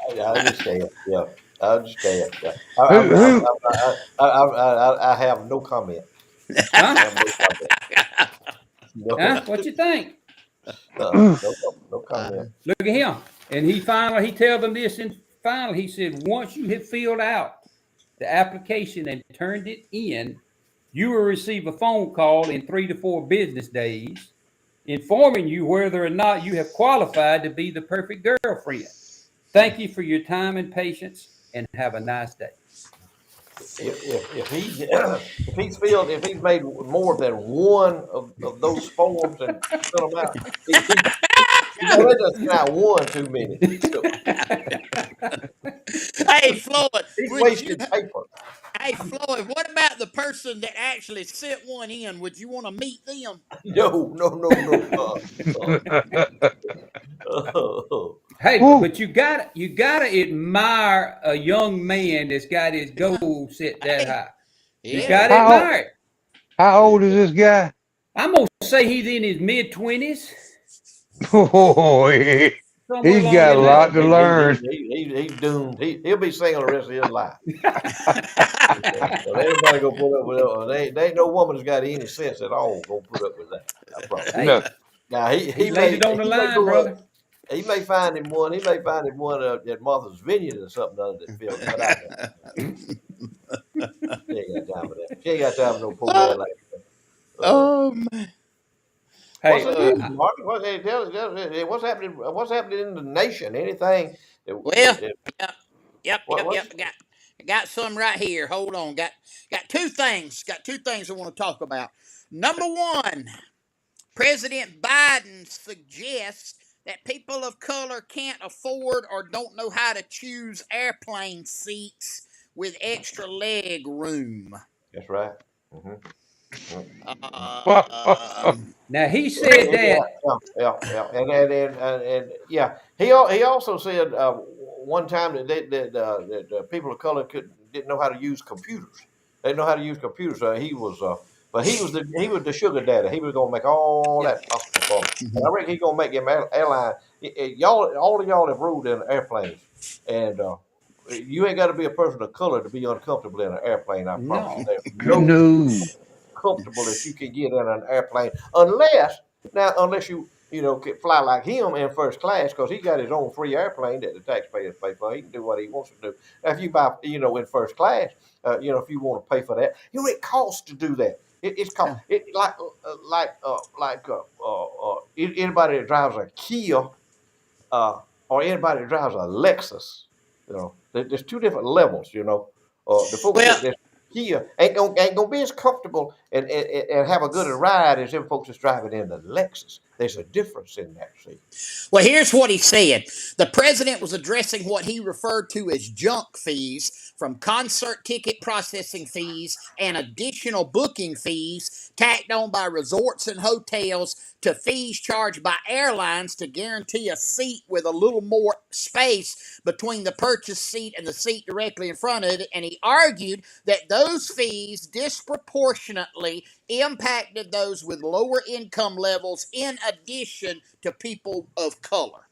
I understand. Yeah, I understand. Yeah, I, Who I'm, I'm, who I have no comment. I Huh? have no comment. Huh? No, What you think? no comment. Look at him. And he tells them this, and finally he said, once you have filled out the application and turned it in, you will receive a phone call in 3 to 4 business days informing you whether or not you have qualified to be the perfect girlfriend. Thank you for your time and patience, and have a nice day. If he if he's made more than one of those forms and fill them out, that doesn't count one too many. So Hey, Floyd, he's would you? wasting paper. Hey, Floyd, what about the person that actually sent one in? Would you want to meet them? No, no, no, no. Hey, Woo. but you gotta admire a young man that's got his goal set that Hey, high. You yeah. gotta How admire it. how old is this guy? I'm gonna say he's in his mid-20s, Oh, somewhere he's along got a in there. lot to learn. He's doomed. He'll be single the rest of his life. Well, ain't nobody gonna put up with that. There ain't no woman that's got any sense at all gonna put up with that. I promise. Hey, No. Now he laid it on the he may line, go up. brother. He may find him one. He may find him one at Martha's Vineyard or something other that filled it. But I know she ain't got time for that. She ain't got time for no poor man like that. Uh, Oh, man. What's Hey, the Uh, news, Mark? What's happening in the nation? Anything? well, yep, yep, What? yep, yep. I got some right here. Hold on. Got two things. Got two things I want to talk about. Number one, President Biden suggests that people of color can't afford or don't know how to choose airplane seats with extra leg room. That's right. Mm-hmm. now he Yeah, said that. and yeah, he also said one time that people of color didn't know how to use computers. They didn't know how to use computers. But he was the sugar daddy. He was gonna make all Yeah. that possible for them. And Mhm. I reckon he's gonna make them airline. Y'all, all of y'all have rode in airplanes, and you ain't got to be a person of color to be uncomfortable in an airplane. I promise you. No. There's no No. comfortable as you can get in an airplane, unless you can fly like him in first class because he got his own free airplane that the taxpayers pay for. He can do what he wants to do. Now, if you buy in first class, if you want to pay for that, it costs to do that. It's Yeah. called it anybody that drives a Kia or anybody that drives a Lexus. There's two different levels. The folks Well, that Kia ain't gonna be as comfortable and have a good ride as them folks that's driving in the Lexus. There's a difference in that. See, Well, here's what he said. The president was addressing what he referred to as junk fees from concert ticket processing fees and additional booking fees tacked on by resorts and hotels to fees charged by airlines to guarantee a seat with a little more space between the purchased seat and the seat directly in front of it. And he argued that those fees disproportionately impacted those with lower income levels in addition to people of color.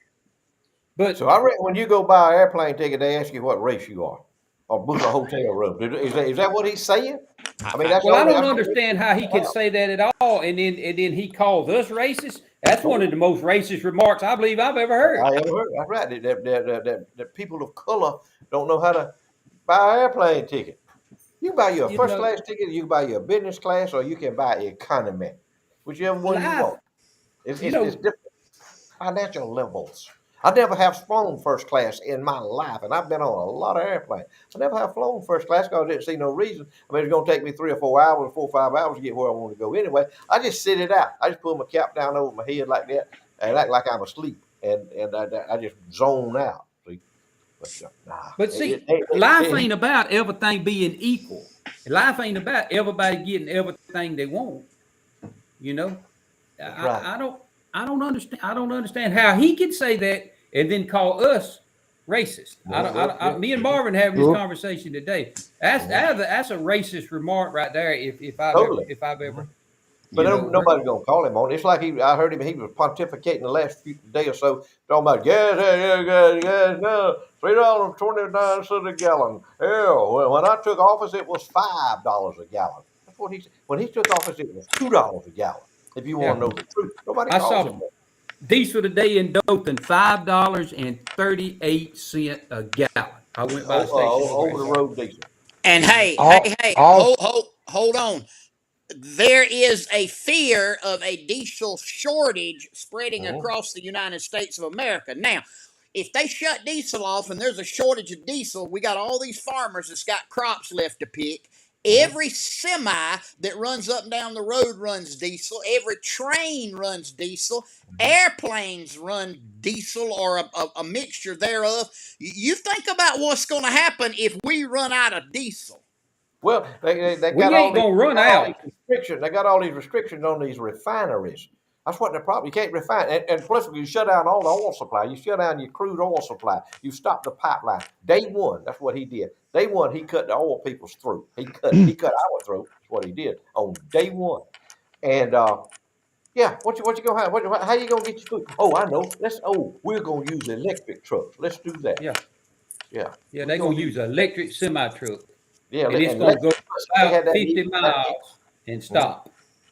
But so I reckon when you go buy an airplane ticket, they ask you what race you are, or book a hotel room. Is that what he's saying? I mean, I, that's the well, I only. don't That's the only understand how he can wow. say that at all, and then he calls us racist. That's one of Oh, the most racist remarks I believe I've ever heard. I ever heard. That's right. That people of color don't know how to buy an airplane ticket. You can buy you a You first know, class ticket, you can buy you a business class, or you can buy economy, whichever one you life. want. It's, You it's, it's know, different financial levels. I never have flown first class in my life, and I've been on a lot of airplanes. I never have flown first class because I didn't see no reason. I mean, it's going to take me 3 or 4 hours, 4 or 5 hours to get where I want to go anyway. I just sit it out. I just pull my cap down over my head like that and act like I'm asleep, and I just zone out. See, but nah, but see, life ain't about everything being equal. Life ain't about everybody getting everything they want. You know, that's right. I don't I don't understand how he can say that and then call us racist. Yeah, Me and Marvin having this Well, conversation today. mhm. That's a racist remark right there. Totally. If I've Mhm. ever But you know heard. nobody's gonna call him on it. It's like I heard him. He was pontificating the last few day or so, talking about gas, no, $3.29 a gallon. Hell, when I took office, it was $5 a gallon. That's what he said. When he took office, it was $2 a gallon. If you want Yeah, to know the truth, nobody I calls saw him that. diesel today in Dothan $5.38 a gallon. I went by the station over Over and the saw. road diesel. and Hmm. hey, all, hey, hey, all, hold on. There is a fear of a diesel shortage spreading Hmm. across the United States of America. Now, if they shut diesel off and there's a shortage of diesel, we got all these farmers that's got crops left to pick. Hmm. Every semi that runs up and down the road runs diesel. Every train runs diesel. Airplanes run diesel or a mixture thereof. You think about what's going to happen if we run out of diesel. Well, they got We all ain't these gonna run out. restrictions. They got all these restrictions on these refineries. That's what the problem. You can't refine, and plus you shut down all the oil supply. You shut down your crude oil supply. You stop the pipeline. Day one, that's what he did. Day one, he cut the oil people's throat. He cut our throat. That's what he did on day one. And yeah, what you gonna have? How you gonna get your food? Oh, I know. We're gonna use electric trucks. Let's do that. Yeah, Yeah, yeah, we're they're gonna gonna use use an electric semi truck, yeah, and it's and gonna electric. go They about had that. 50 miles and Mhm. stop.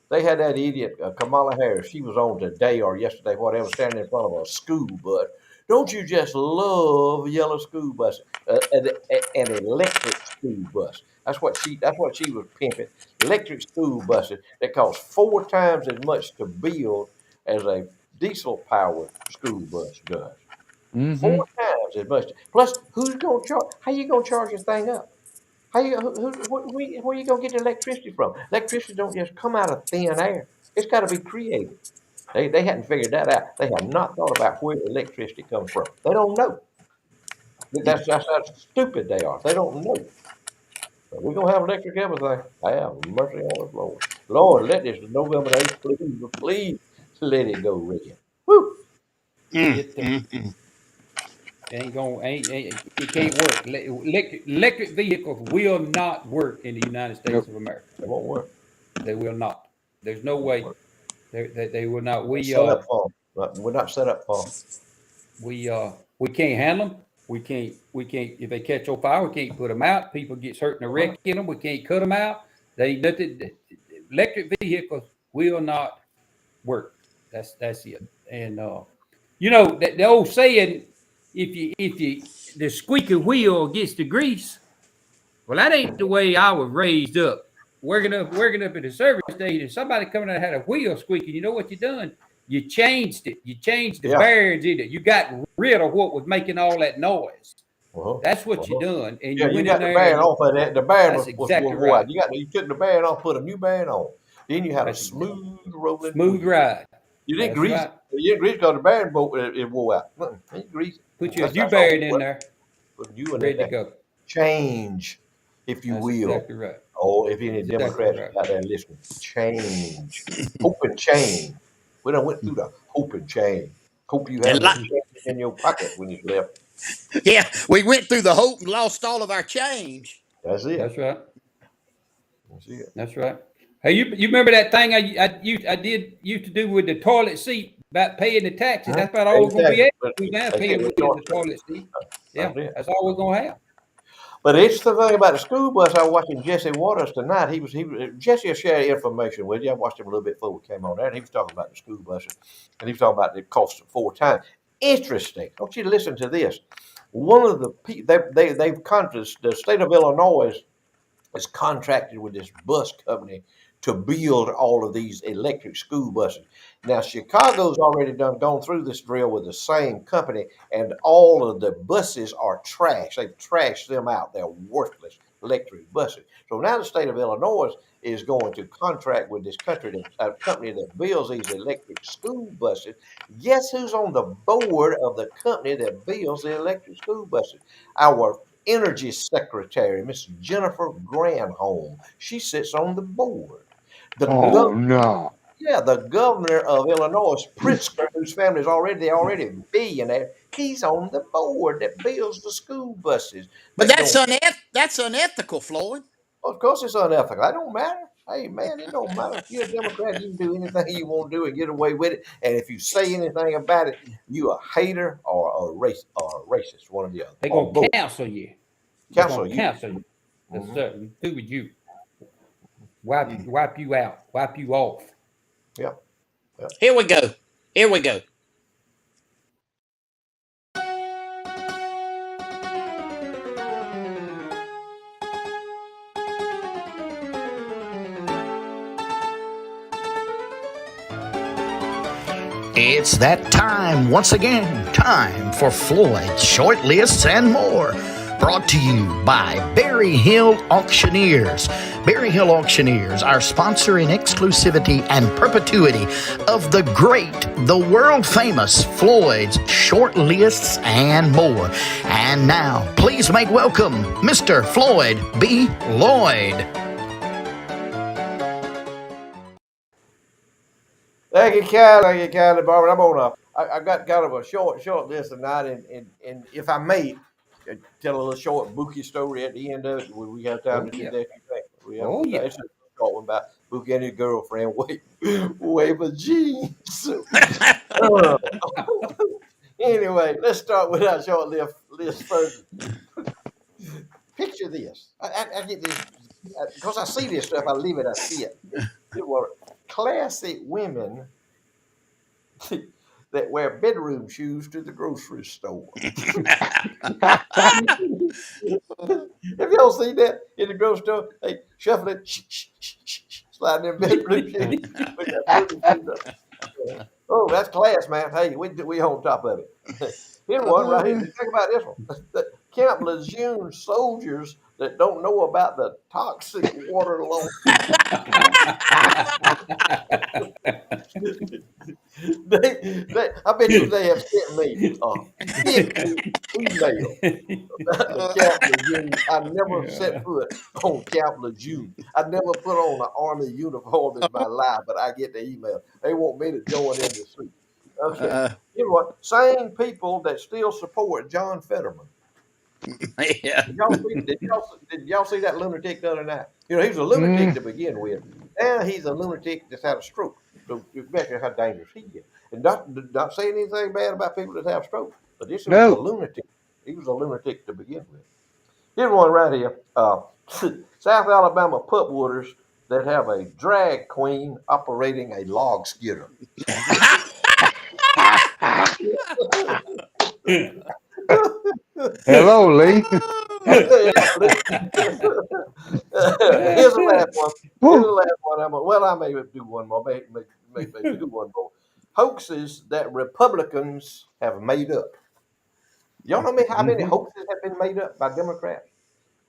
They had that idiot Kamala Harris. She was on today or yesterday, whatever, standing in front of a school bus. Don't you just love yellow school buses? An electric school bus. That's what she was pimping. Electric school buses that cost 4 times as much to build as a diesel-powered school bus does. Mm-hmm. 4 times as much. Plus, who's going to charge? How you going to charge this thing up? How you where you gonna get the electricity from? Electricity don't just come out of thin air. It's got to be created. They hadn't figured that out. They have not thought about where electricity comes from. They don't know. That's how stupid they are. They don't know. But we're gonna have electric everything. Have mercy on us, Lord. Lord, let this November 8th, please let it go red. Woo! It ain't gonna ain't it can't work. Electric vehicles will not work in the United States Nope. of America. It won't work. They will not. There's no It won't way. work. They will not. We're set up for 'em. We're not set up for 'em. We can't handle them. We can't if they catch on fire, we can't put them out. People get hurt in a wreck in them. We can't cut them out. They nothing. Electric vehicles will not work. That's it. And the old saying, if you the squeaky wheel gets the grease. Well, that ain't the way I was raised up. Working up at the service station, somebody coming out had a wheel squeaking. You know what you done? You changed it. You changed the Yeah. bearings in it. You got rid of what was making all that noise. That's what you done. And Yeah, you you went got in the there. bearing off of that. The bearing That's was exactly wore out. right. You took the bearing off, put a new bearing on. Then you had a That's smooth rolling smooth wheel. ride. You didn't That's grease right. it. You didn't grease because the bearing it wore out. You didn't grease it. Put you a new That's all bearing it in was. there, Put a new one in ready to there. go. Change, if you That's will. exactly right. Oh, if any Exactly Democrats right. out there listening, change. Hope and change. We done went through the hope and change. Hope you And have the change in your pocket when you left. yeah, we went through the hope and lost all of our change. That's it. That's right. That's it. That's right. Hey, you remember that thing I did used to do with the toilet seat about paying the taxes? Huh? That's about all we're gonna be able But to do now, they paying can't with charge the you. toilet seat. Yeah, That's it. that's all we're gonna have. But it's the thing about the school bus. I was watching Jesse Waters tonight. Jesse will share information with you. I watched him a little bit before we came on there, and he was talking about the school buses, and he was talking about the cost of 4 times. Interesting. I want you to listen to this. One of the they've the state of Illinois is contracted with this bus company to build all of these electric school buses. Now, Chicago's already gone through this drill with the same company, and all of the buses are trash. They've trashed them out. They're worthless electric buses. So now the state of Illinois is going to contract with this company that builds these electric school buses. Guess who's on the board of the company that builds the electric school buses? Our Energy Secretary, Miss Jennifer Granholm. She sits on the board. The Oh governor, no. yeah, the governor of Illinois, Pritzker, whose family is already a billionaire, he's on the board that builds the school buses. But That don't. that's unethical, Floyd. Of course, it's unethical. That don't matter. Hey, man, it don't matter. If you're a Democrat, you can do anything you want to do and get away with it. And if you say anything about it, you a hater or a racist, one or the other, They're or gonna both. cancel you. They're Cancel gonna you. cancel you. That's Mhm. certain. Who would you wipe you out, wipe you off? Yeah. Here we go. Here we go. It's that time once again. Time for Floyd Short Lists and more. Brought to you by Berry Hill Auctioneers. Berry Hill Auctioneers, our sponsor in exclusivity and perpetuity of the great, the world famous Floyd's Short Lists and more. And now, please make welcome Mr. Floyd B. Lloyd. Thank you, Barbara. I got kind of a short list tonight, and if I may, tell a little short Bookie story at the end of it. Would we have time Oh to do yeah. that? You think? We have Oh yeah. it's just a short one about Bookie and his girlfriend wait for jeans. Anyway, let's start with our short list first. Picture this. I get this because I see this stuff. I live it. I see it. It were classy women that wear bedroom shoes to the grocery store. Have y'all seen that in the grocery store? They shuffling, sliding their bedroom shoes. With that bedroom shoes up. Oh, that's class, man. Hey, we on top of it. Here's one right here. Think about this one. The Camp Lejeune soldiers that don't know about the toxic water law. I bet you they have sent me 50 emails about the Camp Lejeune. I never set Yeah. foot on Camp Lejeune. I never put on an army uniform in my life, but I get the email. They want me to join in the suit. Okay. uh, You know what? Same people that still support John Fetterman. yeah. Did y'all see that lunatic the other night? You know, he was a lunatic Mm, to begin with. Now he's a lunatic that's had a stroke. So you imagine how dangerous he is. And not saying anything bad about people that have strokes, but this was a no. lunatic. He was a lunatic to begin with. Here's one right here. South Alabama pup wooders that have a drag queen operating a log skidder. Hello, Lee. Here's the last one. Here's the Woo. last one. I may do one more. May do one more. Hoaxes that Republicans have made up. Y'all know me how many Mhm. hoaxes have been made up by Democrats?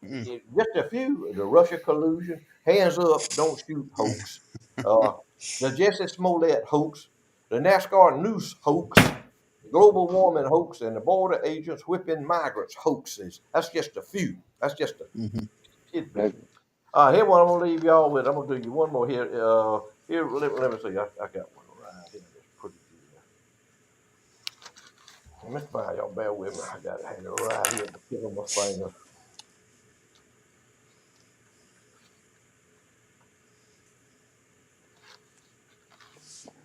Mm. Just a few. The Russia collusion, hands up, don't shoot hoax. Uh, the Jesse Smollett hoax, the NASCAR noose hoax, the global warming hoax, and the border agents whipping migrants hoaxes. That's just a few. That's just a Mhm. tidbit. That- Here one I'm gonna leave y'all with. I'm gonna do you one more here. Here, let me see. I got one right here. That's pretty good. Let me find y'all. Bear with me. I got it hanging right here. The tip of my finger.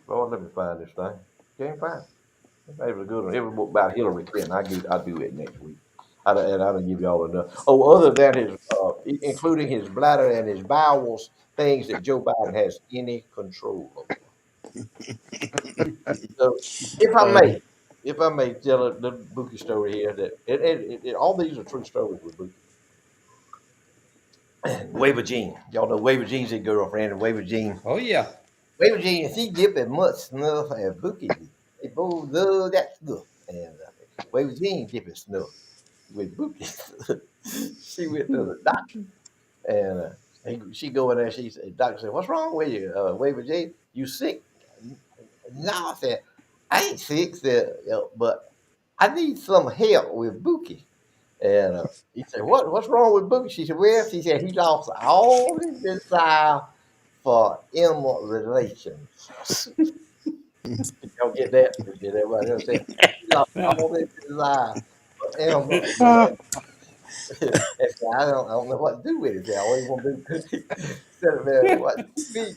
Lord, let me find this thing. Can't find it. Maybe a good one. Every book about Hillary Clinton. I'll do it next week. I don't give y'all enough. Oh, other than his, including his bladder and his bowels, things that Joe Biden has any control over. So, if I Uh, may, if I may tell a little Bookie story here, that all these are true stories with Bookie. Waver Jean, y'all know Waver Jean's his girlfriend, and Waver Jean, Oh yeah. Waver Jean, she dip as much snuff as Bookie did. They both love that stuff, and Waver Jean dip his snuff with Bookie. She went to the doctor, and she go in there. She said, "Doctor said, what's wrong with you, Waver Jean? You sick?" No, I said, "I ain't sick, said, but I need some help with Bookie." And he said, What's wrong with Bookie?" She said, "Well," she said, "he lost all his desire for intimate relations." Did y'all get that? Did everybody understand? He lost all his desire for intimate ah, relations. And so I don't know what to do with it. I always want to do instead of watch TV,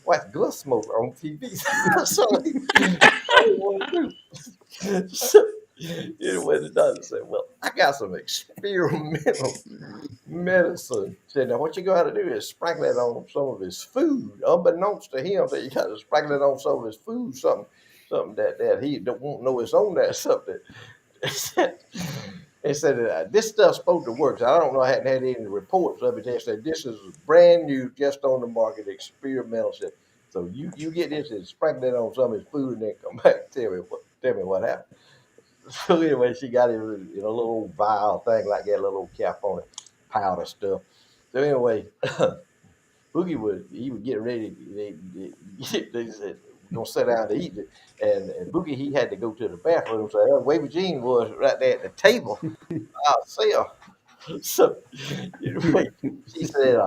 watch Gus Smoke on TV. So all he want to do. So, anyway, the doctor said, "Well, I got some experimental medicine." Said, "Now what you got to do is sprinkle it on some of his food, unbeknownst to him that you got to sprinkle it on some of his food, something that he don't won't know it's on there, something." They said this stuff's supposed to work. So I don't know. I hadn't had any reports of it. They said this is brand new, just on the market, experimental shit. So you get this and sprinkle it on some of his food, and then come back and tell me what happened. So anyway, she got it in a little old vial thing like that, little old cap on it, powder stuff. So anyway, Boogie would get ready. They said we're gonna sit down to eat it, and Boogie he had to go to the bathroom. So Waver Jean was right there at the table. I see her. So anyway, she said,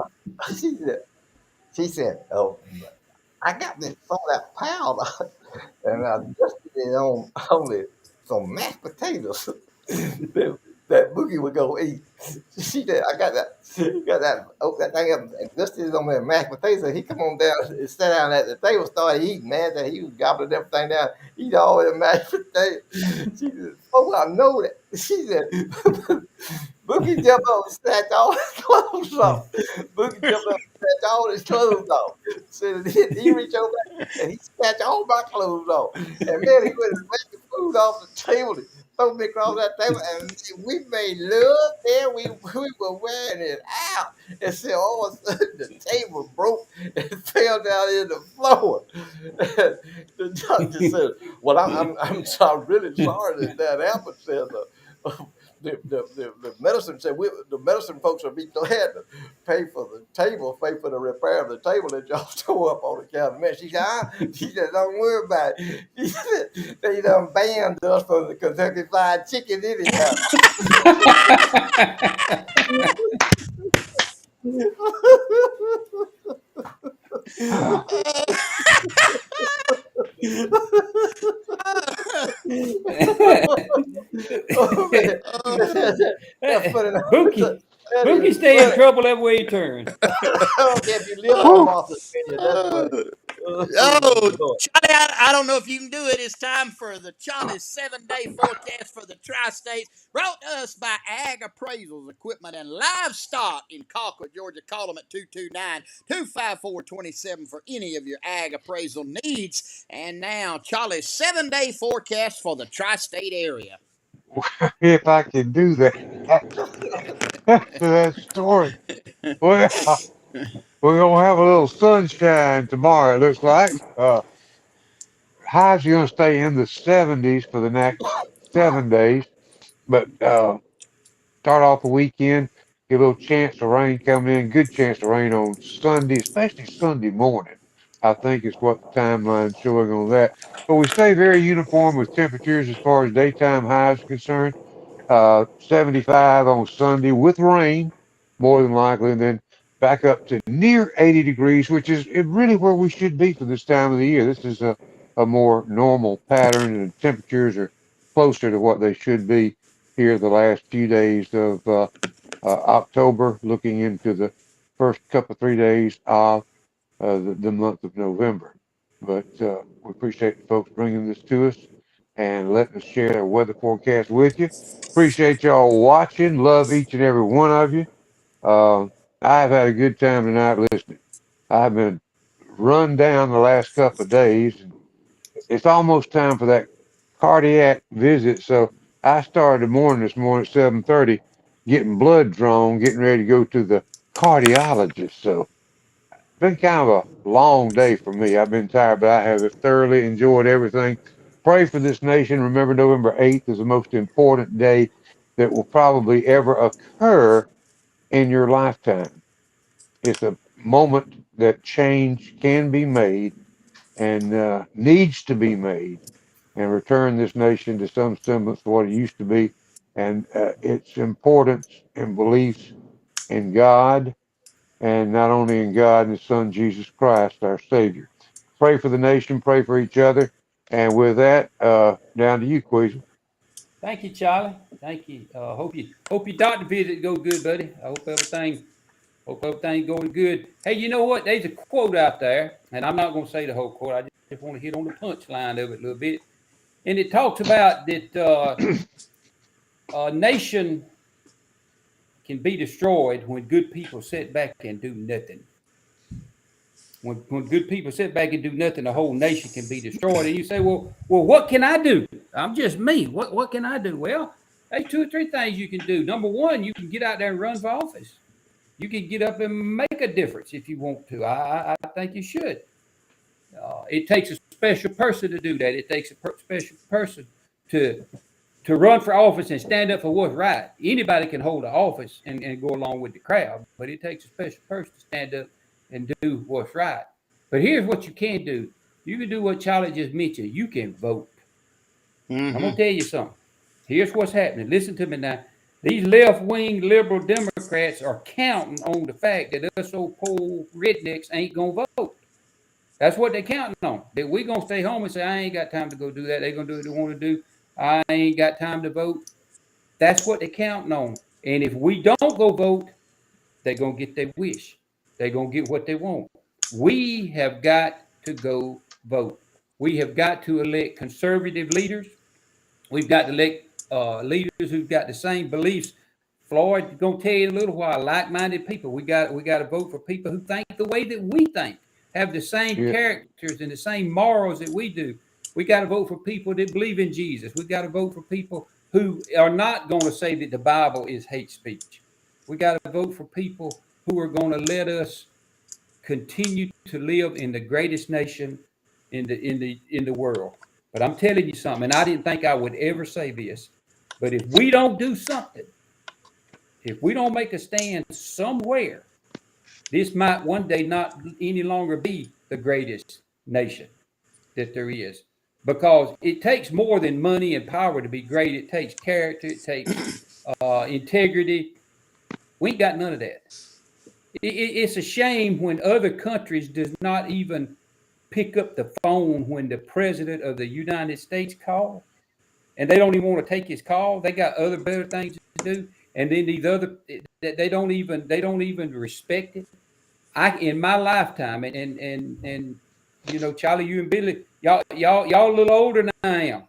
she said, "Oh, I got this fallout powder, and I dusted it on some mashed potatoes that Boogie would go eat." She said, "I got that, that thing up and dusted it on the mashed potatoes." So he come on down and sat down at the table, started eating, man. That he was gobbling everything down, eat all the mashed potatoes. She said, "Oh, I know that." She said, Boogie jumped up and snatched all his clothes off. Boogie jumped up and snatched all his clothes off. So he reached over and he snatched all my clothes off. And man, he went and whacked the food off the table and threw me across that table. And we made love there. We were wearing it out. And so all of a sudden the table broke and fell down in the floor. And doctor said, "Well, I'm really sorry that happened." Said the medicine said the medicine folks will be glad to pay for the repair of the table that y'all tore up on the counter. She said, "Don't worry about it." She said, "They done banned us from the Kentucky Fried Chicken anyhow." Oh man, that's funny. Bookie, That Bookie is stay in funny. trouble every way he turns. Okay, if you live on Whew. Martha's Vineyard, that's funny. Oh, Oh, Lord. Charlie, I don't know if you can do it. It's time for the Charlie's 7-day forecast for the tri-states, brought to us by Ag Appraisals Equipment and Livestock in Colquitt, Georgia. Call them at 229-254-27 for any of your ag appraisal needs. And now, Charlie's 7-day forecast for the tri-state area. If I can do that. After that story. Well, we're gonna have a little sunshine tomorrow. It looks like. Highs are gonna stay in the 70s for the next 7 days, but start off the weekend. Get a little chance of rain coming in. Good chance of rain on Sunday, especially Sunday morning. I think is what the timeline's showing on that. But we stay very uniform with temperatures as far as daytime highs are concerned. 75 on Sunday with rain, more than likely, and then back up to near 80 degrees, which is really where we should be for this time of the year. This is a more normal pattern, and the temperatures are closer to what they should be here the last few days of October, looking into the first couple 3 days of the month of November. But we appreciate the folks bringing this to us and letting us share their weather forecast with you. Appreciate y'all watching. Love each and every one of you. Uh, I've had a good time tonight listening. I've been run down the last couple of days, and it's almost time for that cardiac visit. So I started the morning this morning at 7:30, getting blood drawn, getting ready to go to the cardiologist. So been kind of a long day for me. I've been tired, but I have thoroughly enjoyed everything. Pray for this nation. Remember, November 8th is the most important day that will probably ever occur in your lifetime. It's a moment that change can be made and needs to be made and return this nation to some semblance of what it used to be and its importance and beliefs in God, and not only in God and His Son Jesus Christ, our Savior. Pray for the nation, pray for each other. And with that, down to you, Queasy. Thank you, Charlie. Thank you. Hope your doctor visit go good, buddy. I hope everything going good. Hey, you know what? There's a quote out there, and I'm not going to say the whole quote. I just want to hit on the punchline of it a little bit. And it talks about that a nation can be destroyed when good people sit back and do nothing. When good people sit back and do nothing, the whole nation can be destroyed. And you say, well, what can I do? I'm just me. What can I do? Well, there's 2 or 3 things you can do. Number one, you can get out there and run for office. You can get up and make a difference if you want to. I think you should. It takes a special person to do that. It takes a special person to run for office and stand up for what's right. Anybody can hold an office and go along with the crowd, but it takes a special person to stand up and do what's right. But here's what you can do. You can do what Charlie just mentioned. You can vote. I'm Mm-hmm. gonna tell you something. Here's what's happening. Listen to me now. These left-wing liberal Democrats are counting on the fact that us old poor rednecks ain't gonna vote. That's what they're counting on. That we gonna stay home and say, I ain't got time to go do that. They're gonna do what they want to do. I ain't got time to vote. That's what they're counting on. And if we don't go vote, they're gonna get their wish. They're gonna get what they want. We have got to go vote. We have got to elect conservative leaders. We've got to elect leaders who've got the same beliefs. Floyd's gonna tell you in a little while. Like-minded people. We got to vote for people who think the way that we think, have the same Yeah, characters and the same morals that we do. We got to vote for people that believe in Jesus. We got to vote for people who are not going to say that the Bible is hate speech. We got to vote for people who are going to let us continue to live in the greatest nation in the world. But I'm telling you something, and I didn't think I would ever say this, but if we don't do something, if we don't make a stand somewhere, this might one day not any longer be the greatest nation that there is. Because it takes more than money and power to be great. It takes character, it takes integrity. We ain't got none of that. It's a shame when other countries does not even pick up the phone when the president of the United States calls, and they don't even want to take his call. They got other better things to do, and then these other they don't even respect it. In my lifetime, and you know, Charlie, you and Billy, y'all a little older than I am.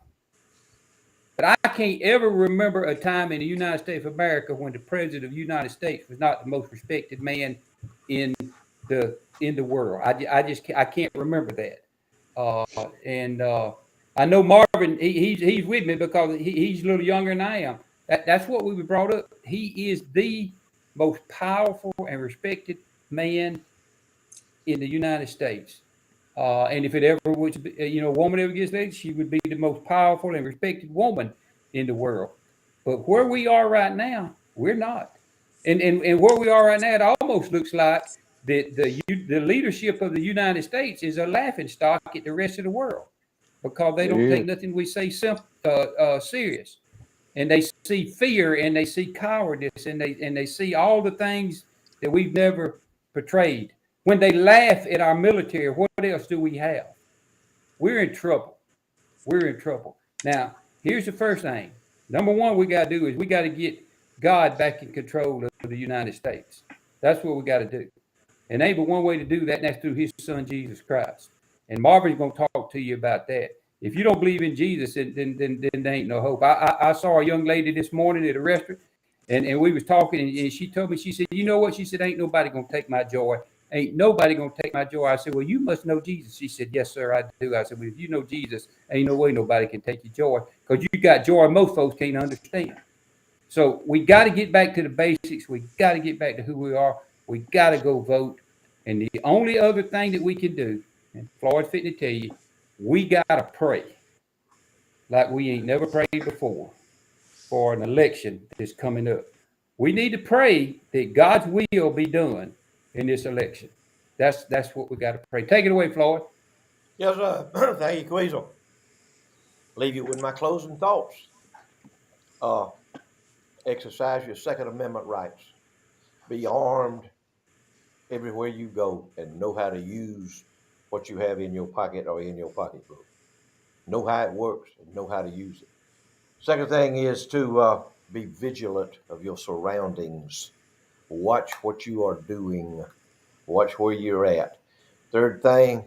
But I can't ever remember a time in the United States of America when the president of the United States was not the most respected man in the world. I can't remember that. And I know Marvin. He's with me because he's a little younger than I am. That's what we were brought up. He is the most powerful and respected man in the United States. And if it ever was, you know, a woman ever gets laid, she would be the most powerful and respected woman in the world. But where we are right now, we're not. And where we are right now, it almost looks like the leadership of the United States is a laughing stock at the rest of the world because they don't take nothing we say serious. And they see fear and they see cowardice and they see all the things that we've never portrayed. When they laugh at our military, what else do we have? We're in trouble. We're in trouble. Now, here's the first thing. Number one, we got to do is we got to get God back in control of the United States. That's what we got to do. And ain't but one way to do that, and that's through his son, Jesus Christ. And Marvin's going to talk to you about that. If you don't believe in Jesus, then there ain't no hope. I saw a young lady this morning at a restaurant, and we was talking, and she told me, she said, you know what? She said, ain't nobody going to take my joy. Ain't nobody going to take my joy. I said, well, you must know Jesus. She said, yes, sir, I do. I said, well, if you know Jesus, ain't no way nobody can take your joy because you got joy most folks can't understand. So we got to get back to the basics. We got to get back to who we are. We got to go vote. And the only other thing that we can do, and Floyd's fitting to tell you, we got to pray like we ain't never prayed before for an election that's coming up. We need to pray that God's will be done in this election. That's what we got to pray. Take it away, Floyd. Yes, sir. Thank you, Queasel. Leave you with my closing thoughts. Exercise your Second Amendment rights. Be armed everywhere you go and know how to use what you have in your pocket or in your pocketbook. Know how it works and know how to use it. Second thing is to be vigilant of your surroundings. Watch what you are doing. Watch where you're at. Third thing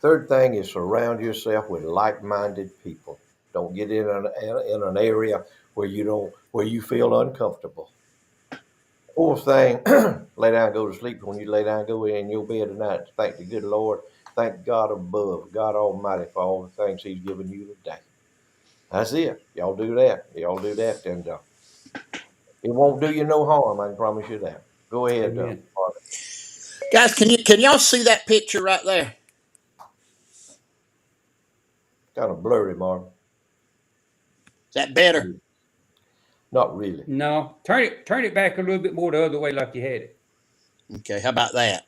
is surround yourself with like-minded people. Don't get in an area where you feel uncomfortable. Fourth thing, lay down, go to sleep. When you lay down, go in your bed tonight. Thank the good Lord. Thank God above, God Almighty, for all the things He's given you today. That's it. Y'all do that. And it won't do you no harm. I can promise you that. Go ahead, Marvin. Guys, can y'all see that picture right there? Kind of blurry, Marvin. Is that better? Not really. No, turn it back a little bit more the other way like you had it. Okay, how about that?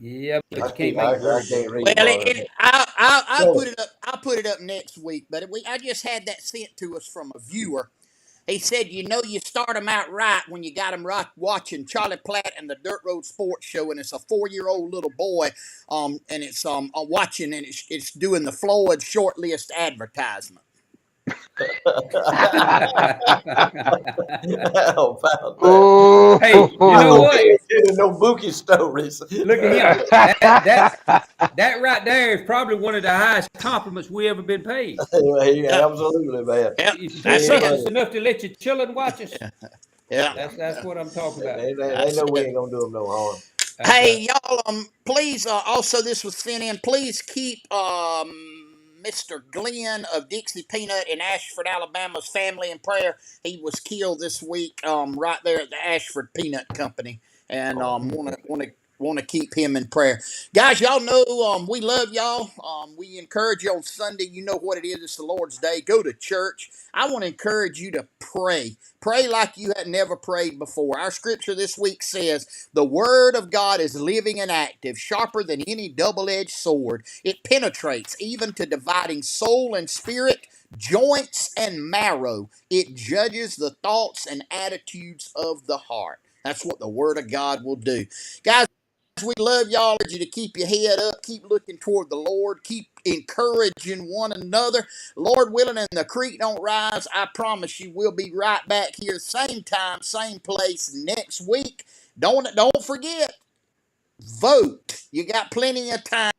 Yeah, but you can't I make very can't good. read, Well, Marvin. I'll So, put it up. I'll put it up next week. But I just had that sent to us from a viewer. He said, you know, you start them out right when you got them right watching Charlie Platt and the Dirt Road Sports Show, and it's a 4-year-old little boy, and it's watching, and it's doing the Floyd short list advertisement. how about that? Oh, Hey, you know I what? can't get no Bookie stories. Look at him. That right there is probably one of the highest compliments we ever been paid. Yep, Absolutely, man. yep, If you that's trust it. us enough to let your children watch us, Yeah, Yeah, that's what I'm talking about. they that's know we it. ain't gonna do them no harm. That's right. Hey, y'all, please, also this was sent in. Please keep Mr. Glenn of Dixie Peanut in Ashford, Alabama's family in prayer. He was killed this week, right there at the Ashford Peanut Company, and Oh, want to want to keep him in prayer. Guys, y'all know we love y'all. We encourage you on Sunday. You know what it is. It's the Lord's Day. Go to church. I want to encourage you to pray. Pray like you had never prayed before. Our scripture this week says, the word of God is living and active, sharper than any double-edged sword. It penetrates even to dividing soul and spirit, joints and marrow. It judges the thoughts and attitudes of the heart. That's what the word of God will do. Guys, we love y'all. I urge you to keep your head up, keep looking toward the Lord, keep encouraging one another. Lord willing, and the creek don't rise, I promise you we'll be right back here, same time, same place next week. Don't forget, vote. You got plenty of time.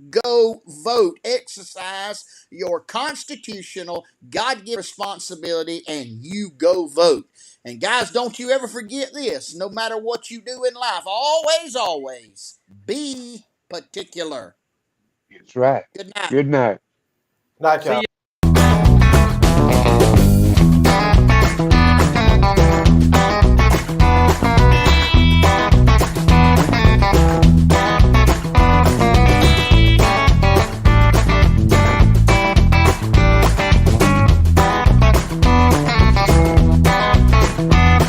Go vote. Exercise your constitutional, God-given responsibility, and you go vote. And guys, don't you ever forget this. No matter what you do in life, always be particular. That's right. Good night. Good night. Night, y'all. See